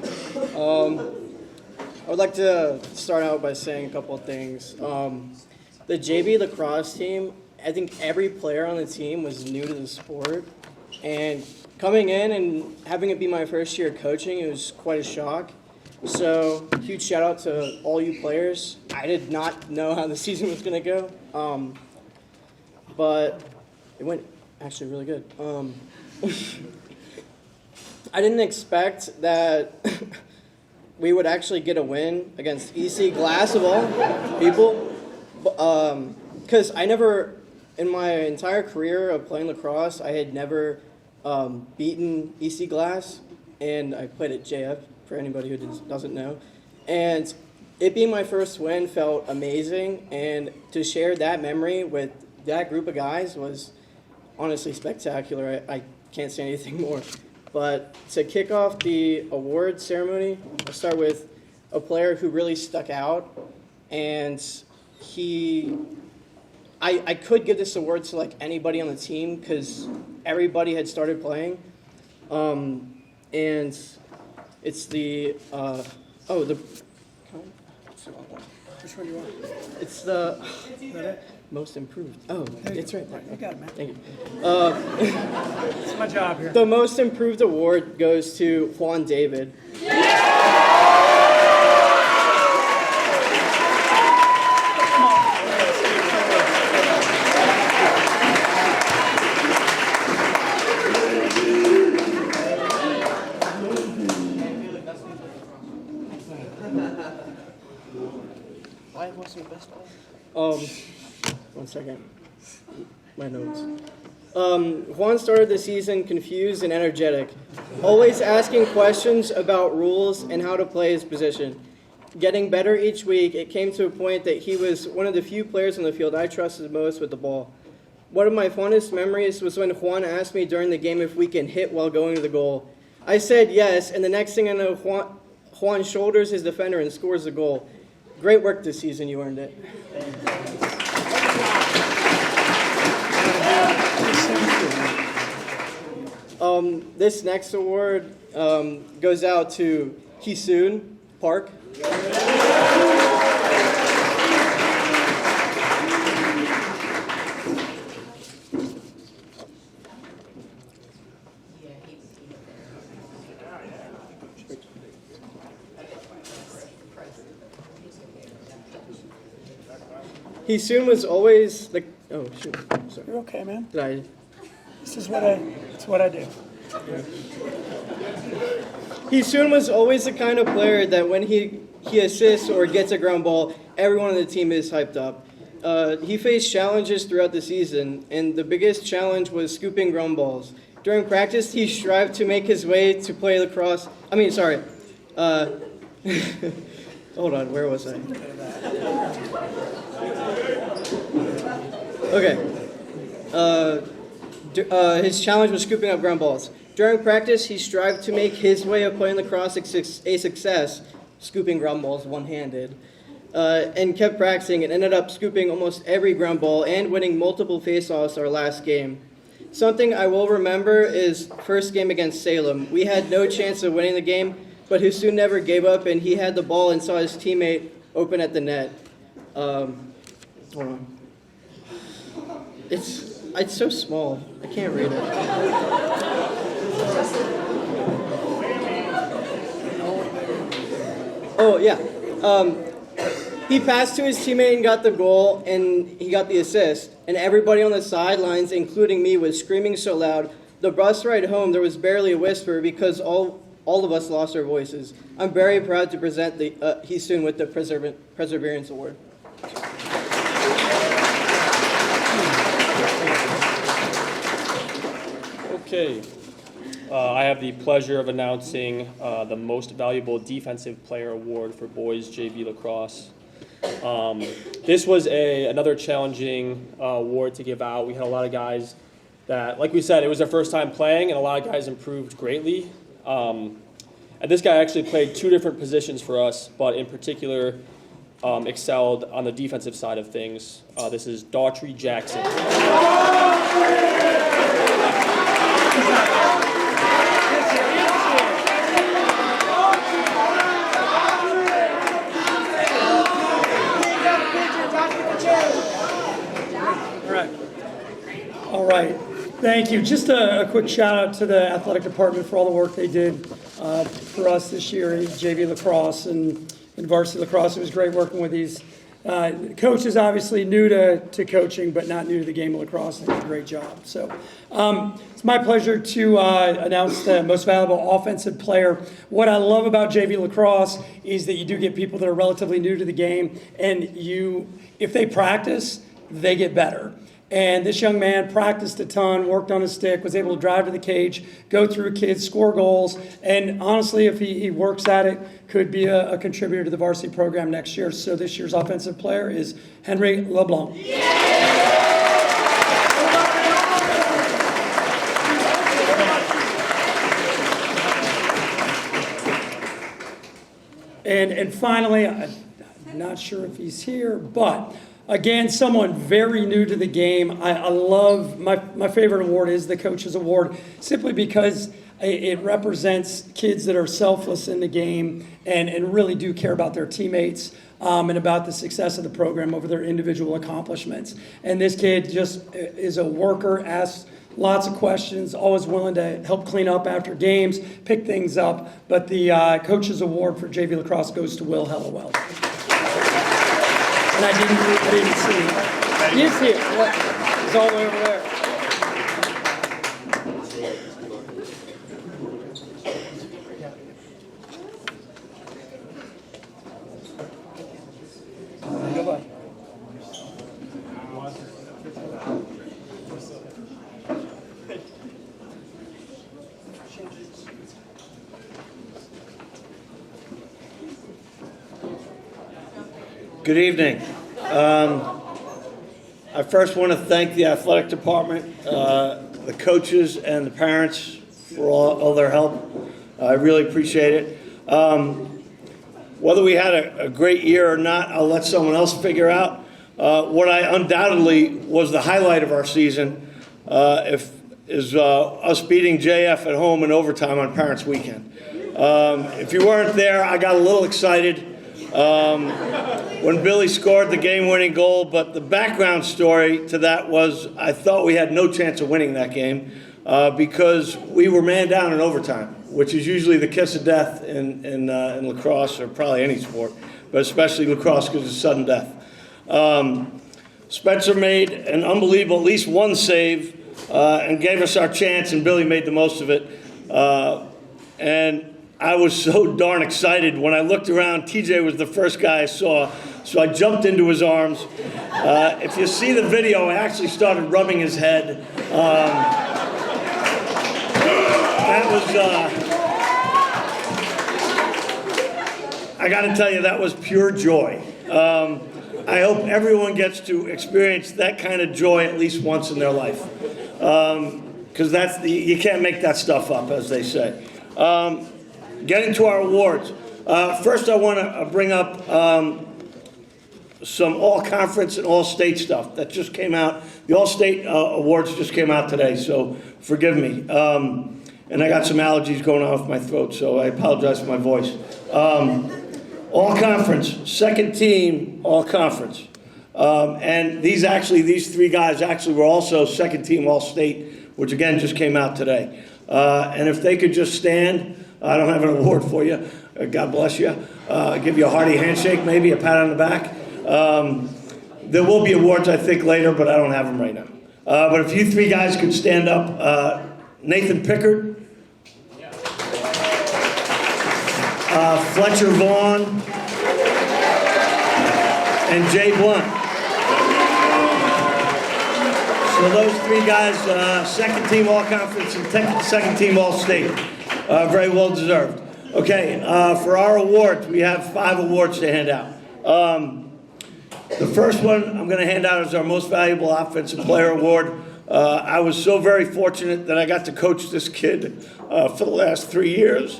I would like to start out by saying a couple of things. The JV lacrosse team, I think every player on the team was new to the sport. And coming in and having it be my first year coaching, it was quite a shock. So huge shout out to all you players. I did not know how the season was going to go, but it went actually really good. I didn't expect that we would actually get a win against EC Glass of all people, because I never, in my entire career of playing lacrosse, I had never beaten EC Glass, and I played at JF, for anybody who doesn't know. And it being my first win felt amazing, and to share that memory with that group of guys was honestly spectacular. I can't say anything more. But to kick off the award ceremony, I'll start with a player who really stuck out, and I could give this award to like anybody on the team because everybody had started playing, and it's the Which one do you want? it's the Is that it? most improved. Oh, There you it's go. right there. You got it, man. Thank you. It's my job here. The most improved award goes to Juan David. One second. My notes. Juan started the season confused and energetic, always asking questions about rules and how to play his position. Getting better each week, it came to a point that he was one of the few players on the field I trusted most with the ball. One of my fondest memories was when Juan asked me during the game if we can hit while going to the goal. I said yes, and the next thing I know, Juan shoulders his defender and scores the goal. Great work this season, you earned it. This next award goes out to Hisoon Park. Hisoon was always the. Oh shoot! Sorry. You're okay, man. Did I? It's what I do. Hisoon was always the kind of player that when he assists or gets a ground ball, everyone on the team is hyped up. He faced challenges throughout the season, and the biggest challenge was scooping ground balls. During practice, he strived to make his way to play lacrosse. Hold on, where was I? Okay. His challenge was scooping up ground balls. During practice, he strived to make his way of playing lacrosse a success, scooping ground balls one-handed, and kept practicing and ended up scooping almost every ground ball and winning multiple face-offs our last game. Something I will remember is first game against Salem. We had no chance of winning the game, but Hisoon never gave up, and he had the ball and saw his teammate open at the net. Hold on. It's so small. I can't read it. Oh, yeah. He passed to his teammate and got the goal, and he got the assist. And everybody on the sidelines, including me, was screaming so loud. The bus ride home, there was barely a whisper because all of us lost our voices. I'm very proud to present Hisoon with the Perseverance Award. Okay. I have the pleasure of announcing the Most Valuable Defensive Player Award for Boys JV Lacrosse. This was another challenging award to give out. We had a lot of guys that, like we said, it was their first time playing, and a lot of guys improved greatly. And this guy actually played two different positions for us, but in particular excelled on the defensive side of things. This is Daughtry Jackson. All right. Thank you. Just a quick shout out to the athletic department for all the work they did for us this year in JV lacrosse and varsity lacrosse. It was great working with these coaches, obviously new to coaching, but not new to the game of lacrosse. They did a great job. So it's my pleasure to announce the most valuable offensive player. What I love about JV lacrosse is that you do get people that are relatively new to the game, and if they practice, they get better. And this young man practiced a ton, worked on his stick, was able to drive to the cage, go through kids, score goals, and honestly, if he works at it, could be a contributor to the varsity program next year. So this year's offensive player is Henry LeBlanc. And finally, I'm not sure if he's here, but again, someone very new to the game. I love, my favorite award is the Coach's Award, simply because it represents kids that are selfless in the game and really do care about their teammates and about the success of the program over their individual accomplishments. And this kid just is a worker, asks lots of questions, always willing to help clean up after games, pick things up. But the Coach's Award for JV Lacrosse goes to Will Hellawell. And I didn't see him. He is here. What? He's all the way over there. Good evening. I first want to thank the athletic department, the coaches, and the parents for all their help. I really appreciate it. Whether we had a great year or not, I'll let someone else figure out. What I undoubtedly was the highlight of our season is us beating JF at home in overtime on Parents' Weekend. If you weren't there, I got a little excited when Billy scored the game-winning goal, but the background story to that was I thought we had no chance of winning that game because we were man down in overtime, which is usually the kiss of death in lacrosse, or probably any sport, but especially lacrosse because it's sudden death. Spencer made an unbelievable, at least one save, and gave us our chance, and Billy made the most of it. And I was so darn excited. When I looked around, TJ was the first guy I saw, so I jumped into his arms. If you see the video, I actually started rubbing his head. That was, I got to tell you, that was pure joy. I hope everyone gets to experience that kind of joy at least once in their life. Because you can't make that stuff up, as they say. Getting to our awards. First, I want to bring up some all-conference and all-state stuff that just came out. The all-state awards just came out today, so forgive me. And I got some allergies going on with my throat, so I apologize for my voice. All-conference, second team all-conference. And these three guys actually were also second team all-state, which again just came out today. And if they could just stand, I don't have an award for you. God bless you. Give you a hearty handshake, maybe a pat on the back. There will be awards, I think, later, but I don't have them right now. But if you three guys could stand up. Nathan Pickard. Fletcher Vaughn. And Jay Blunt. So those three guys, second team all-conference and second team all-state. Very well deserved. Okay, for our awards, we have 5 awards to hand out. The first one I'm going to hand out is our Most Valuable Offensive Player Award. I was so very fortunate that I got to coach this kid for the last 3 years.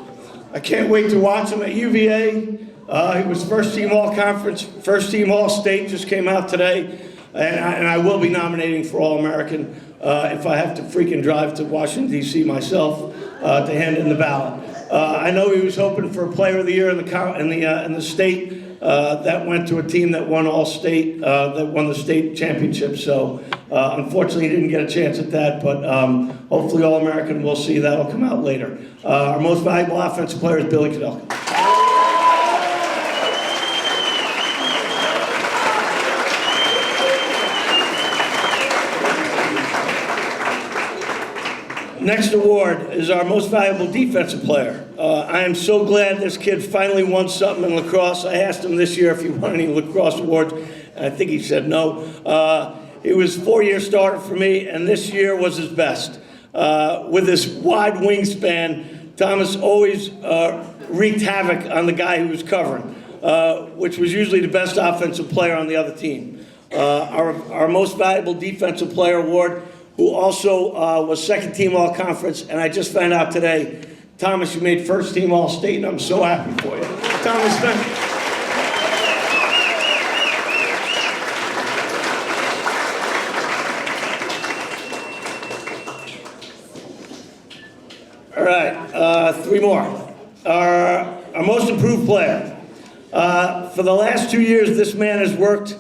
I can't wait to watch him at UVA. He was first team all-conference, first team all-state, just came out today. And I will be nominating for All-American if I have to freaking drive to Washington, D.C. myself to hand in the ballot. I know he was hoping for a Player of the Year in the state. That went to a team that won All-State, that won the state championship. So unfortunately, he didn't get a chance at that. But hopefully, All-American, we'll see. That'll come out later. Our Most Valuable Offensive Player is Billy Kudelka. Next award is our Most Valuable Defensive Player. I am so glad this kid finally won something in lacrosse. I asked him this year if he won any lacrosse awards, and I think he said no. He was a 4-year starter for me, and this year was his best. With his wide wingspan, Thomas always wreaked havoc on the guy who was covering, which was usually the best offensive player on the other team. Our Most Valuable Defensive Player Award, who also was second team all-conference, and I just found out today, Thomas, you made first team all-state, and I'm so happy for you. Thomas, thank you. All right, 3 more. Our most improved player. For the last 2 years, this man has worked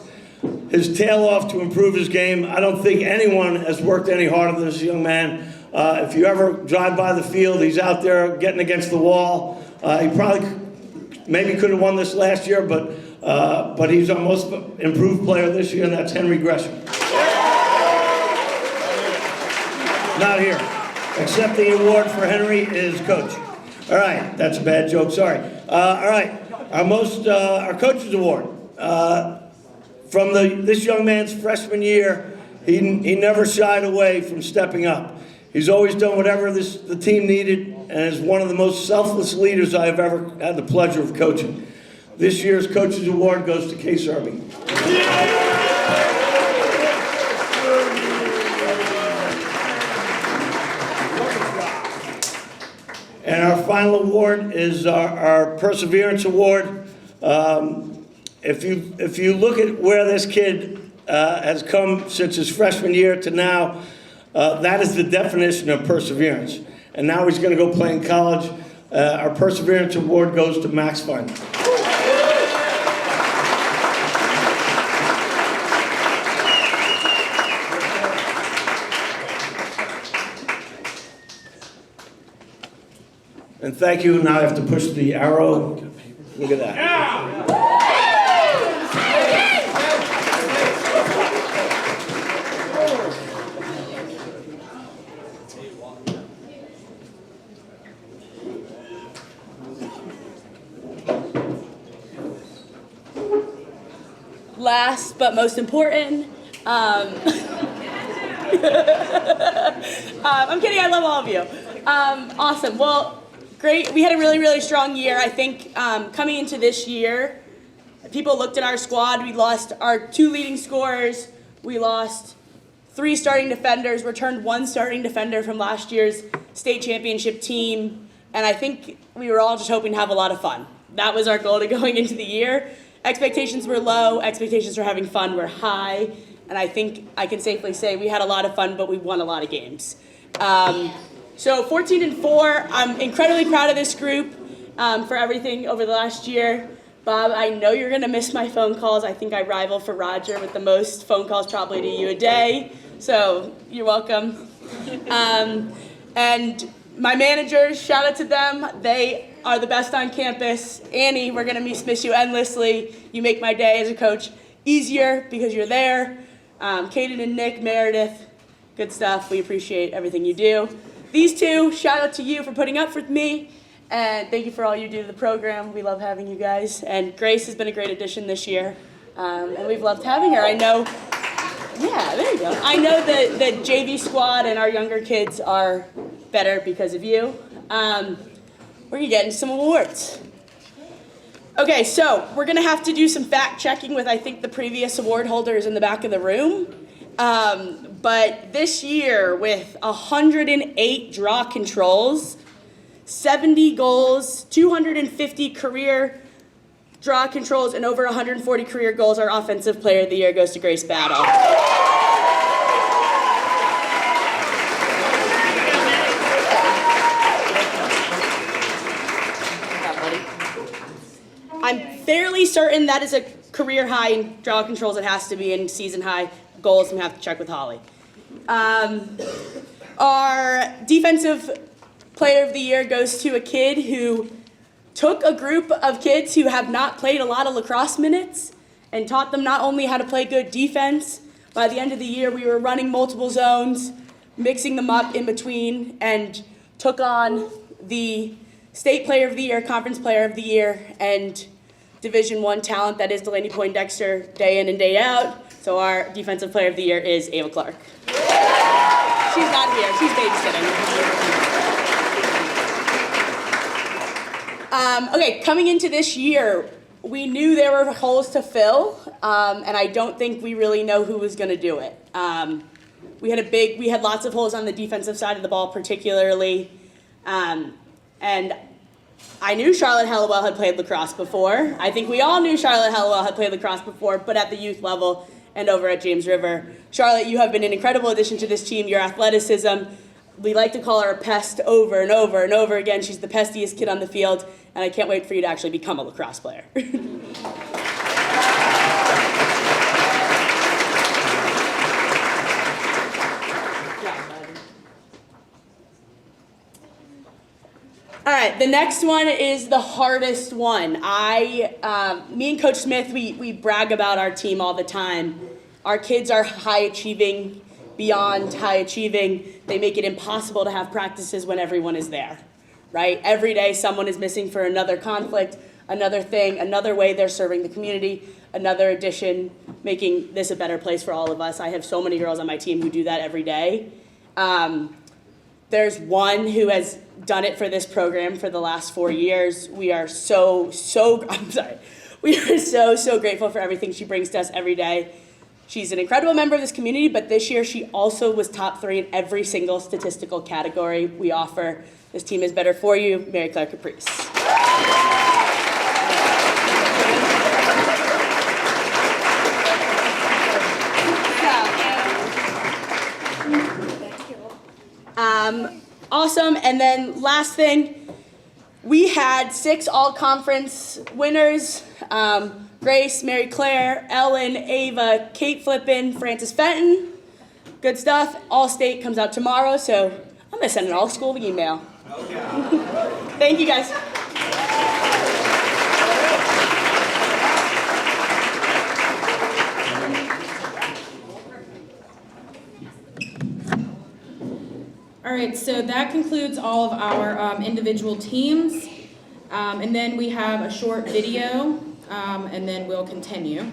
his tail off to improve his game. I don't think anyone has worked any harder than this young man. If you ever drive by the field, he's out there getting against the wall. He probably maybe could have won this last year, but he's our most improved player this year, and that's Henry Gresham. Not here. Accepting the award for Henry is Coach. All right, that's a bad joke, sorry. All right, our Coach's Award. From this young man's freshman year, he never shied away from stepping up. He's always done whatever the team needed, and is one of the most selfless leaders I have ever had the pleasure of coaching. This year's Coaches Award goes to Case Irby. And our final award is our Perseverance Award. If you look at where this kid has come since his freshman year to now, that is the definition of perseverance. And now he's going to go play in college. Our Perseverance Award goes to Max Fun. And thank you. Now I have to push the arrow. Look at that. Last but most important, I'm kidding, I love all of you. Awesome, well, great, we had a really, really strong year. I think coming into this year, people looked at our squad, we lost our 2 leading scorers, we lost 3 starting defenders, returned 1 starting defender from last year's state championship team, and I think we were all just hoping to have a lot of fun. That was our goal to going into the year. Expectations were low, expectations for having fun were high, and I think I can safely say we had a lot of fun, but we won a lot of games. So 14-4, I'm incredibly proud of this group for everything over the last year. Bob, I know you're gonna miss my phone calls. I think I rival for Roger with the most phone calls probably to you a day, so you're welcome. And my managers, shout out to them. They are the best on campus. Annie, we're gonna miss you endlessly. You make my day as a coach easier because you're there. Kaden and Nick, Meredith, good stuff. We appreciate everything you do. These 2, shout out to you for putting up with me. And thank you for all you do to the program. We love having you guys. And Grace has been a great addition this year. And we've loved having her. I know, yeah, there you go. I know that the JV squad and our younger kids are better because of you. We're gonna get into some awards. Okay, so we're gonna have to do some fact checking with, I think, the previous award holders in the back of the room. But this year, with 108 draw controls, 70 goals, 250 career draw controls, and over 140 career goals, our Offensive Player of the Year goes to Grace Battle. I'm fairly certain that is a career high in draw controls. It has to be in season high goals. I'm gonna have to check with Holly. Our Defensive Player of the Year goes to a kid who took a group of kids who have not played a lot of lacrosse minutes and taught them not only how to play good defense. By the end of the year, we were running multiple zones, mixing them up in between, and took on the State Player of the Year, Conference Player of the Year, and Division I talent that is Delaney Poindexter day in and day out. So our Defensive Player of the Year is Ava Clark. She's not here, she's babysitting. Okay, coming into this year, we knew there were holes to fill, and I don't think we really know who was gonna do it. We had lots of holes on the defensive side of the ball particularly, and I knew Charlotte Hallowell had played lacrosse before. I think we all knew Charlotte Hallowell had played lacrosse before, but at the youth level and over at James River. Charlotte, you have been an incredible addition to this team. Your athleticism, we like to call her a pest over and over and over again. She's the pestiest kid on the field, and I can't wait for you to actually become a lacrosse player. All right, the next one is the hardest one. Me and Coach Smith, we brag about our team all the time. Our kids are high achieving, beyond high achieving. They make it impossible to have practices when everyone is there, right? Every day someone is missing for another conflict, another thing, another way they're serving the community, another addition, making this a better place for all of us. I have so many girls on my team who do that every day. There's one who has done it for this program for the last 4 years. We are so We are so, so grateful for everything she brings to us every day. She's an incredible member of this community, but this year she also was top 3 in every single statistical category we offer. This team is better for you. Mary Claire Caprice. Awesome. And then last thing, we had 6 all-conference winners. Grace, Mary Claire, Ellen, Ava, Kate Flippin, Frances Fenton. Good stuff. All-state comes out tomorrow, so I'm going to send an all-school email. Thank you, guys. All right, so that concludes all of our individual teams. And then we have a short video, and then we'll continue.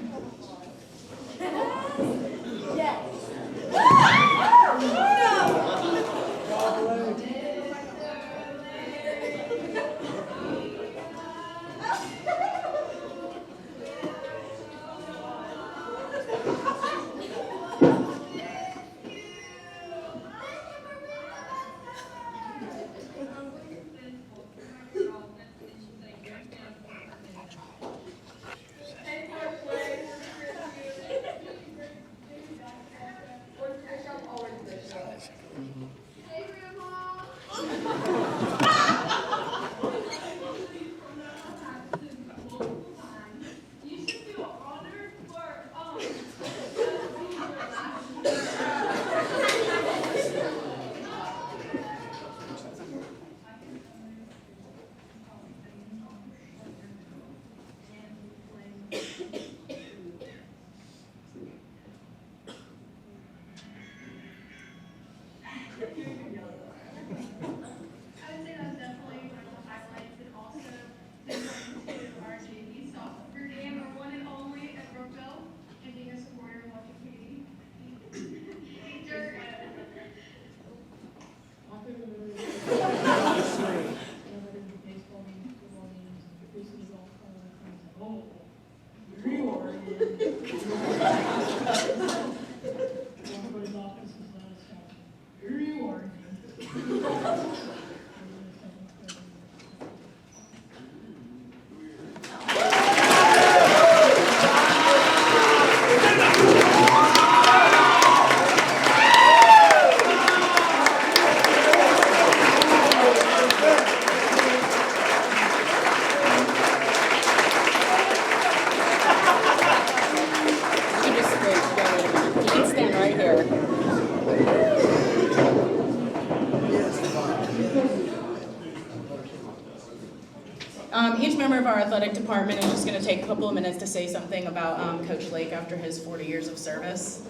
Each member of our athletic department is just going to take a couple of minutes to say something about Coach Lake after his 40 years of service.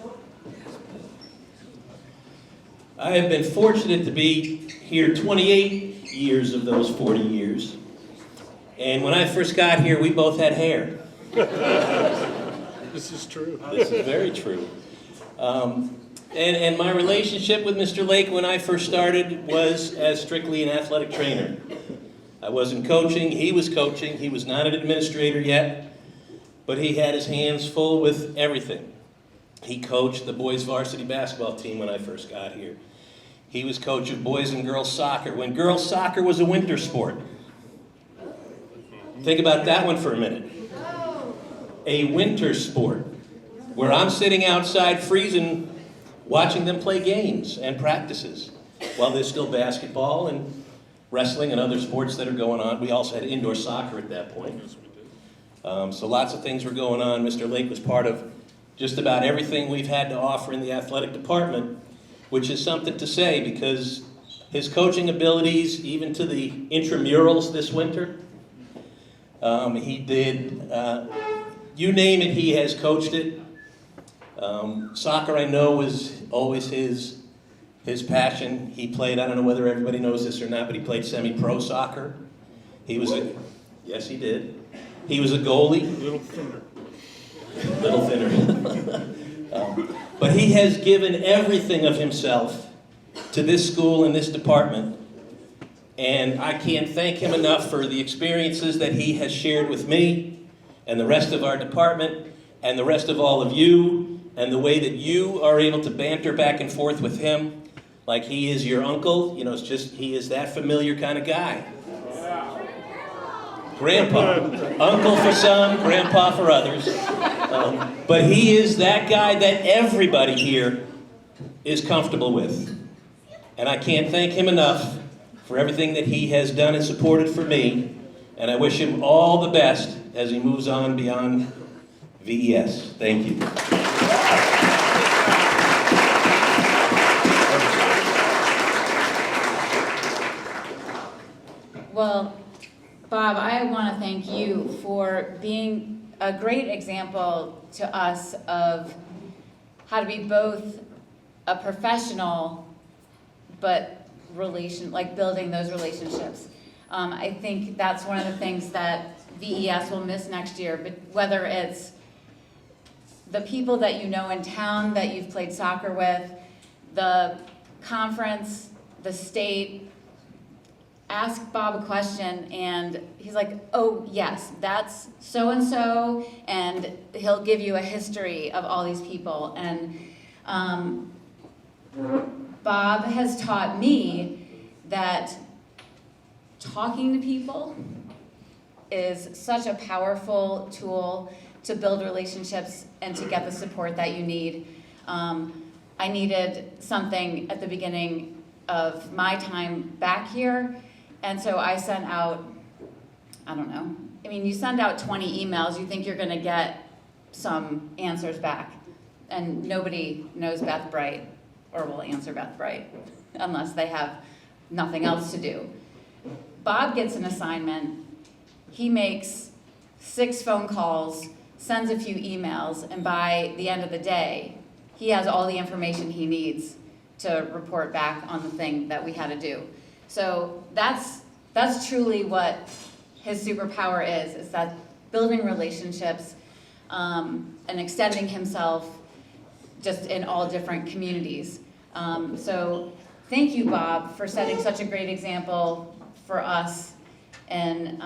I have been fortunate to be here 28 years of those 40 years. And when I first got here, we both had hair. This is true. This is very true. And my relationship with Mr. Lake when I first started was as strictly an athletic trainer. I wasn't coaching, he was coaching. He was not an administrator yet, but he had his hands full with everything. He coached the boys varsity basketball team when I first got here. He was coach of boys and girls soccer when girls soccer was a winter sport. Think about that one for a minute. A winter sport where I'm sitting outside freezing watching them play games and practices while there's still basketball and wrestling and other sports that are going on. We also had indoor soccer at that point. So lots of things were going on. Mr. Lake was part of just about everything we've had to offer in the athletic department, which is something to say because his coaching abilities, even to the intramurals this winter, he did, you name it, he has coached it. Soccer, I know, was always his passion. He played, I don't know whether everybody knows this or not, but he played semi-pro soccer. He was yes, he did. He was a goalie. Little thinner. Little thinner. But he has given everything of himself to this school and this department. And I can't thank him enough for the experiences that he has shared with me and the rest of our department and the rest of all of you, and the way that you are able to banter back and forth with him like he is your uncle. You know, it's just, he is that familiar kind of guy. Grandpa. Uncle for some, grandpa for others. But he is that guy that everybody here is comfortable with. And I can't thank him enough for everything that he has done and supported for me. And I wish him all the best as he moves on beyond VES. Thank you. Well, Bob, I want to thank you for being a great example to us of how to be both a professional but building those relationships. I think that's one of the things that VES will miss next year, but whether it's the people that you know in town that you've played soccer with, the conference, the state. Ask Bob a question and he's like, oh yes, that's so-and-so, and he'll give you a history of all these people. And Bob has taught me that talking to people is such a powerful tool to build relationships and to get the support that you need. I needed something at the beginning of my time back here, and so I sent out, I don't know, I mean, you send out 20 emails, you think you're going to get some answers back, and nobody knows Beth Bright or will answer Beth Bright unless they have nothing else to do. Bob gets an assignment, he makes 6 phone calls, sends a few emails, and by the end of the day, he has all the information he needs to report back on the thing that we had to do. So that's truly what his superpower is that building relationships and extending himself just in all different communities. So thank you, Bob, for setting such a great example for us, and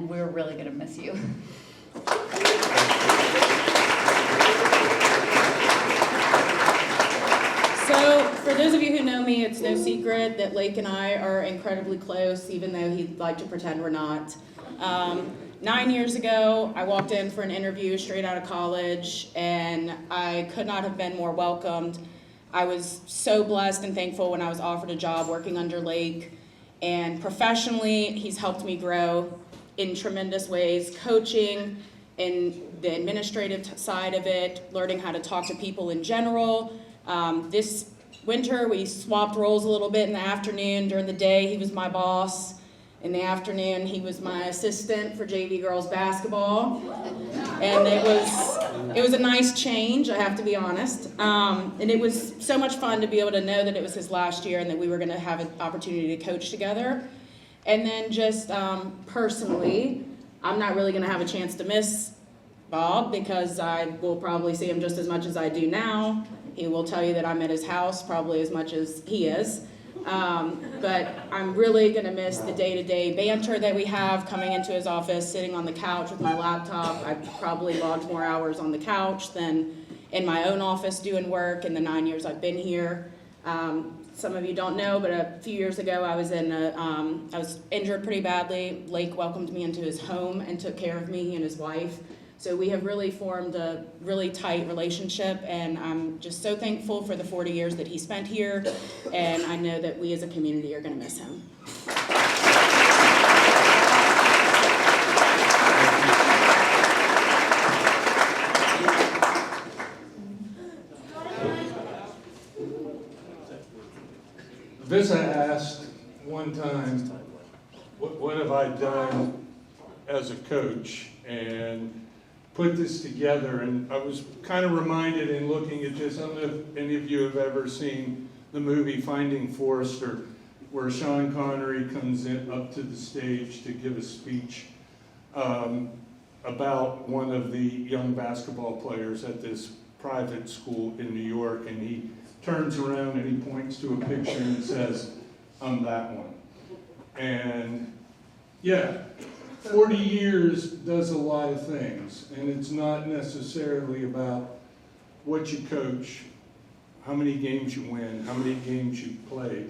we're really gonna miss you. So, for those of you who know me, it's no secret that Lake and I are incredibly close, even though he'd like to pretend we're not. 9 years ago, I walked in for an interview straight out of college, and I could not have been more welcomed. I was so blessed and thankful when I was offered a job working under Lake, and professionally, he's helped me grow in tremendous ways, coaching, in the administrative side of it, learning how to talk to people in general. This winter, we swapped roles a little bit in the afternoon. During the day, he was my boss. In the afternoon, he was my assistant for JV girls basketball. And it was a nice change, I have to be honest. And it was so much fun to be able to know that it was his last year and that we were going to have an opportunity to coach together. And then just personally, I'm not really going to have a chance to miss Bob because I will probably see him just as much as I do now. He will tell you that I'm at his house probably as much as he is. But I'm really going to miss the day-to-day banter that we have coming into his office, sitting on the couch with my laptop. I've probably logged more hours on the couch than in my own office doing work in the 9 years I've been here. Some of you don't know, but a few years ago I was injured pretty badly. Lake welcomed me into his home and took care of me, he and his wife. So we have really formed a really tight relationship, and I'm just so thankful for the 40 years that he spent here, and I know that we as a community are going to miss him. Visa asked one time, what have I done as a coach? And put this together, and I was kind of reminded in looking at this, I don't know if any of you have ever seen the movie Finding Forrester, where Sean Connery comes in up to the stage to give a speech about one of the young basketball players at this private school in New York, and he turns around and he points to a picture and says, "I'm that one." And yeah, 40 years does a lot of things, and it's not necessarily about what you coach, how many games you win, how many games you play,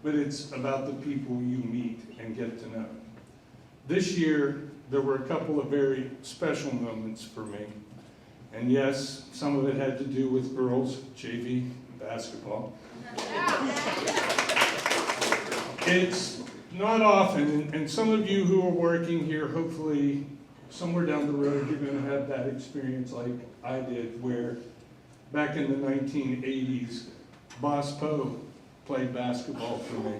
but it's about the people you meet and get to know. This year, there were a couple of very special moments for me. And yes, some of it had to do with girls, JV basketball. It's not often, and some of you who are working here, hopefully somewhere down the road, you're going to have that experience like I did, where back in the 1980s, Boss Poe played basketball for me.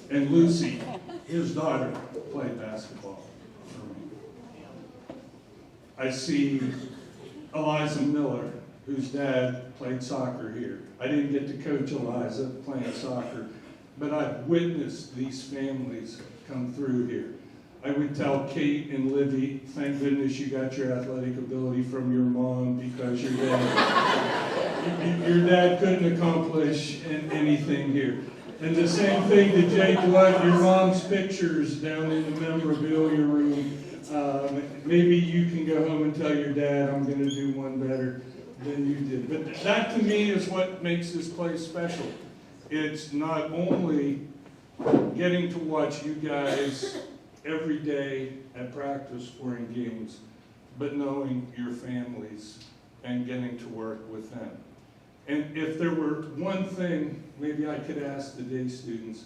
And Lucy, his daughter, played basketball for me. I see Eliza Miller, whose dad played soccer here. I didn't get to coach Eliza playing soccer, but I've witnessed these families come through here. I would tell Kate and Livy, thank goodness you got your athletic ability from your mom, because your dad couldn't accomplish anything here. And the same thing to Jake Blood, your mom's pictures down in the memorabilia room. Maybe you can go home and tell your dad, I'm going to do one better than you did. But that to me is what makes this place special. It's not only getting to watch you guys every day at practice or in games, but knowing your families and getting to work with them. And if there were one thing, maybe I could ask the day students,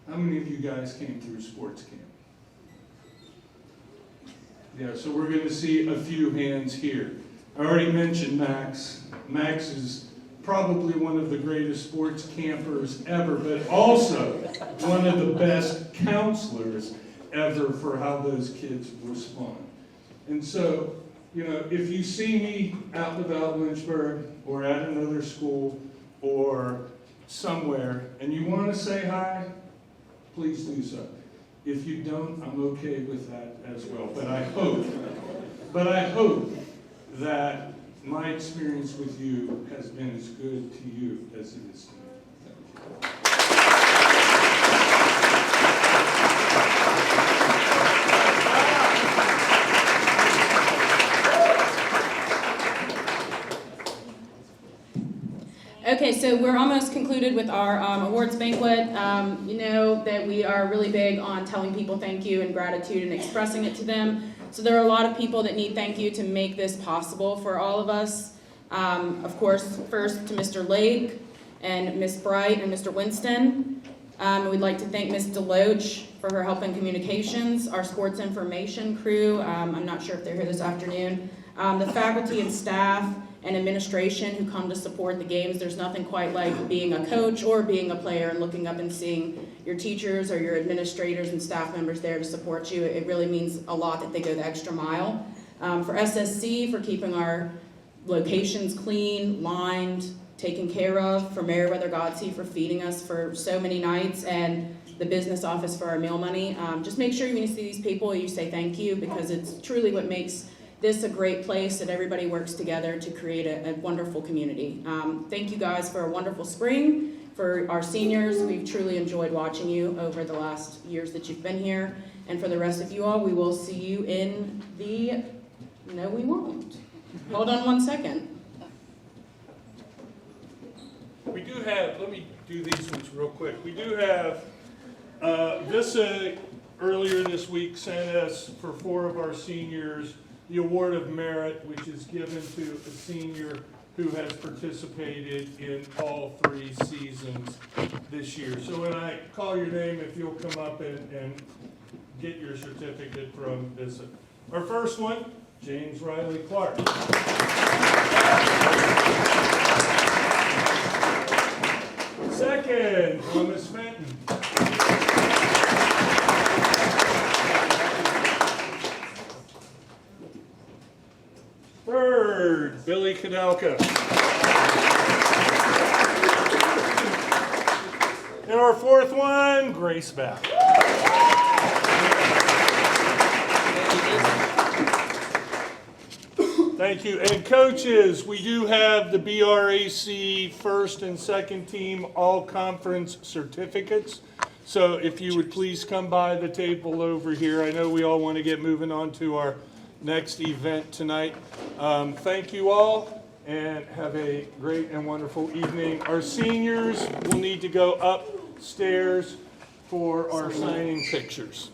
how many of you guys came through sports camp? Yeah, so we're going to see a few hands here. I already mentioned Max. Max is probably one of the greatest sports campers ever, but also one of the best counselors ever for how those kids respond. And so, you know, if you see me out and about Lynchburg or at another school or somewhere and you want to say hi, please do so. If you don't, I'm okay with that as well. But I hope that my experience with you has been as good to you as it is to me. Thank you. Okay, so we're almost concluded with our awards banquet. You know that we are really big on telling people thank you and gratitude and expressing it to them. So there are a lot of people that need thank you to make this possible for all of us. Of course, first to Mr. Lake and Miss Bright and Mr. Winston. We'd like to thank Miss Deloach for her help in communications, our sports information crew. I'm not sure if they're here this afternoon. The faculty and staff and administration who come to support the games. There's nothing quite like being a coach or being a player and looking up and seeing your teachers or your administrators and staff members there to support you. It really means a lot that they go the extra mile. For SSC, for keeping our locations clean, lined, taken care of. For Meriwether Godsey for feeding us for so many nights, and the business office for our meal money. Just make sure when you see these people, you say thank you, because it's truly what makes this a great place that everybody works together to create a wonderful community. Thank you guys for a wonderful spring. For our seniors, we've truly enjoyed watching you over the last years that you've been here. And for the rest of you all, we will see you in the, no we won't. Hold on one second. We do have, let me do these ones real quick. We do have, Vissa earlier this week sent us for 4 of our seniors the Award of Merit, which is given to a senior who has participated in all 3 seasons this year. So when I call your name, if you'll come up and get your certificate from Vissa. Our first one, James Riley Clark. Second, Thomas Fenton. Third, Billy Kadelka. And our fourth one, Grace Bath. Thank you. And coaches, we do have the BRAC first and second team all conference certificates. So if you would please come by the table over here. I know we all want to get moving on to our next event tonight. Thank you all, and have a great and wonderful evening. Our seniors will need to go upstairs for our signing pictures.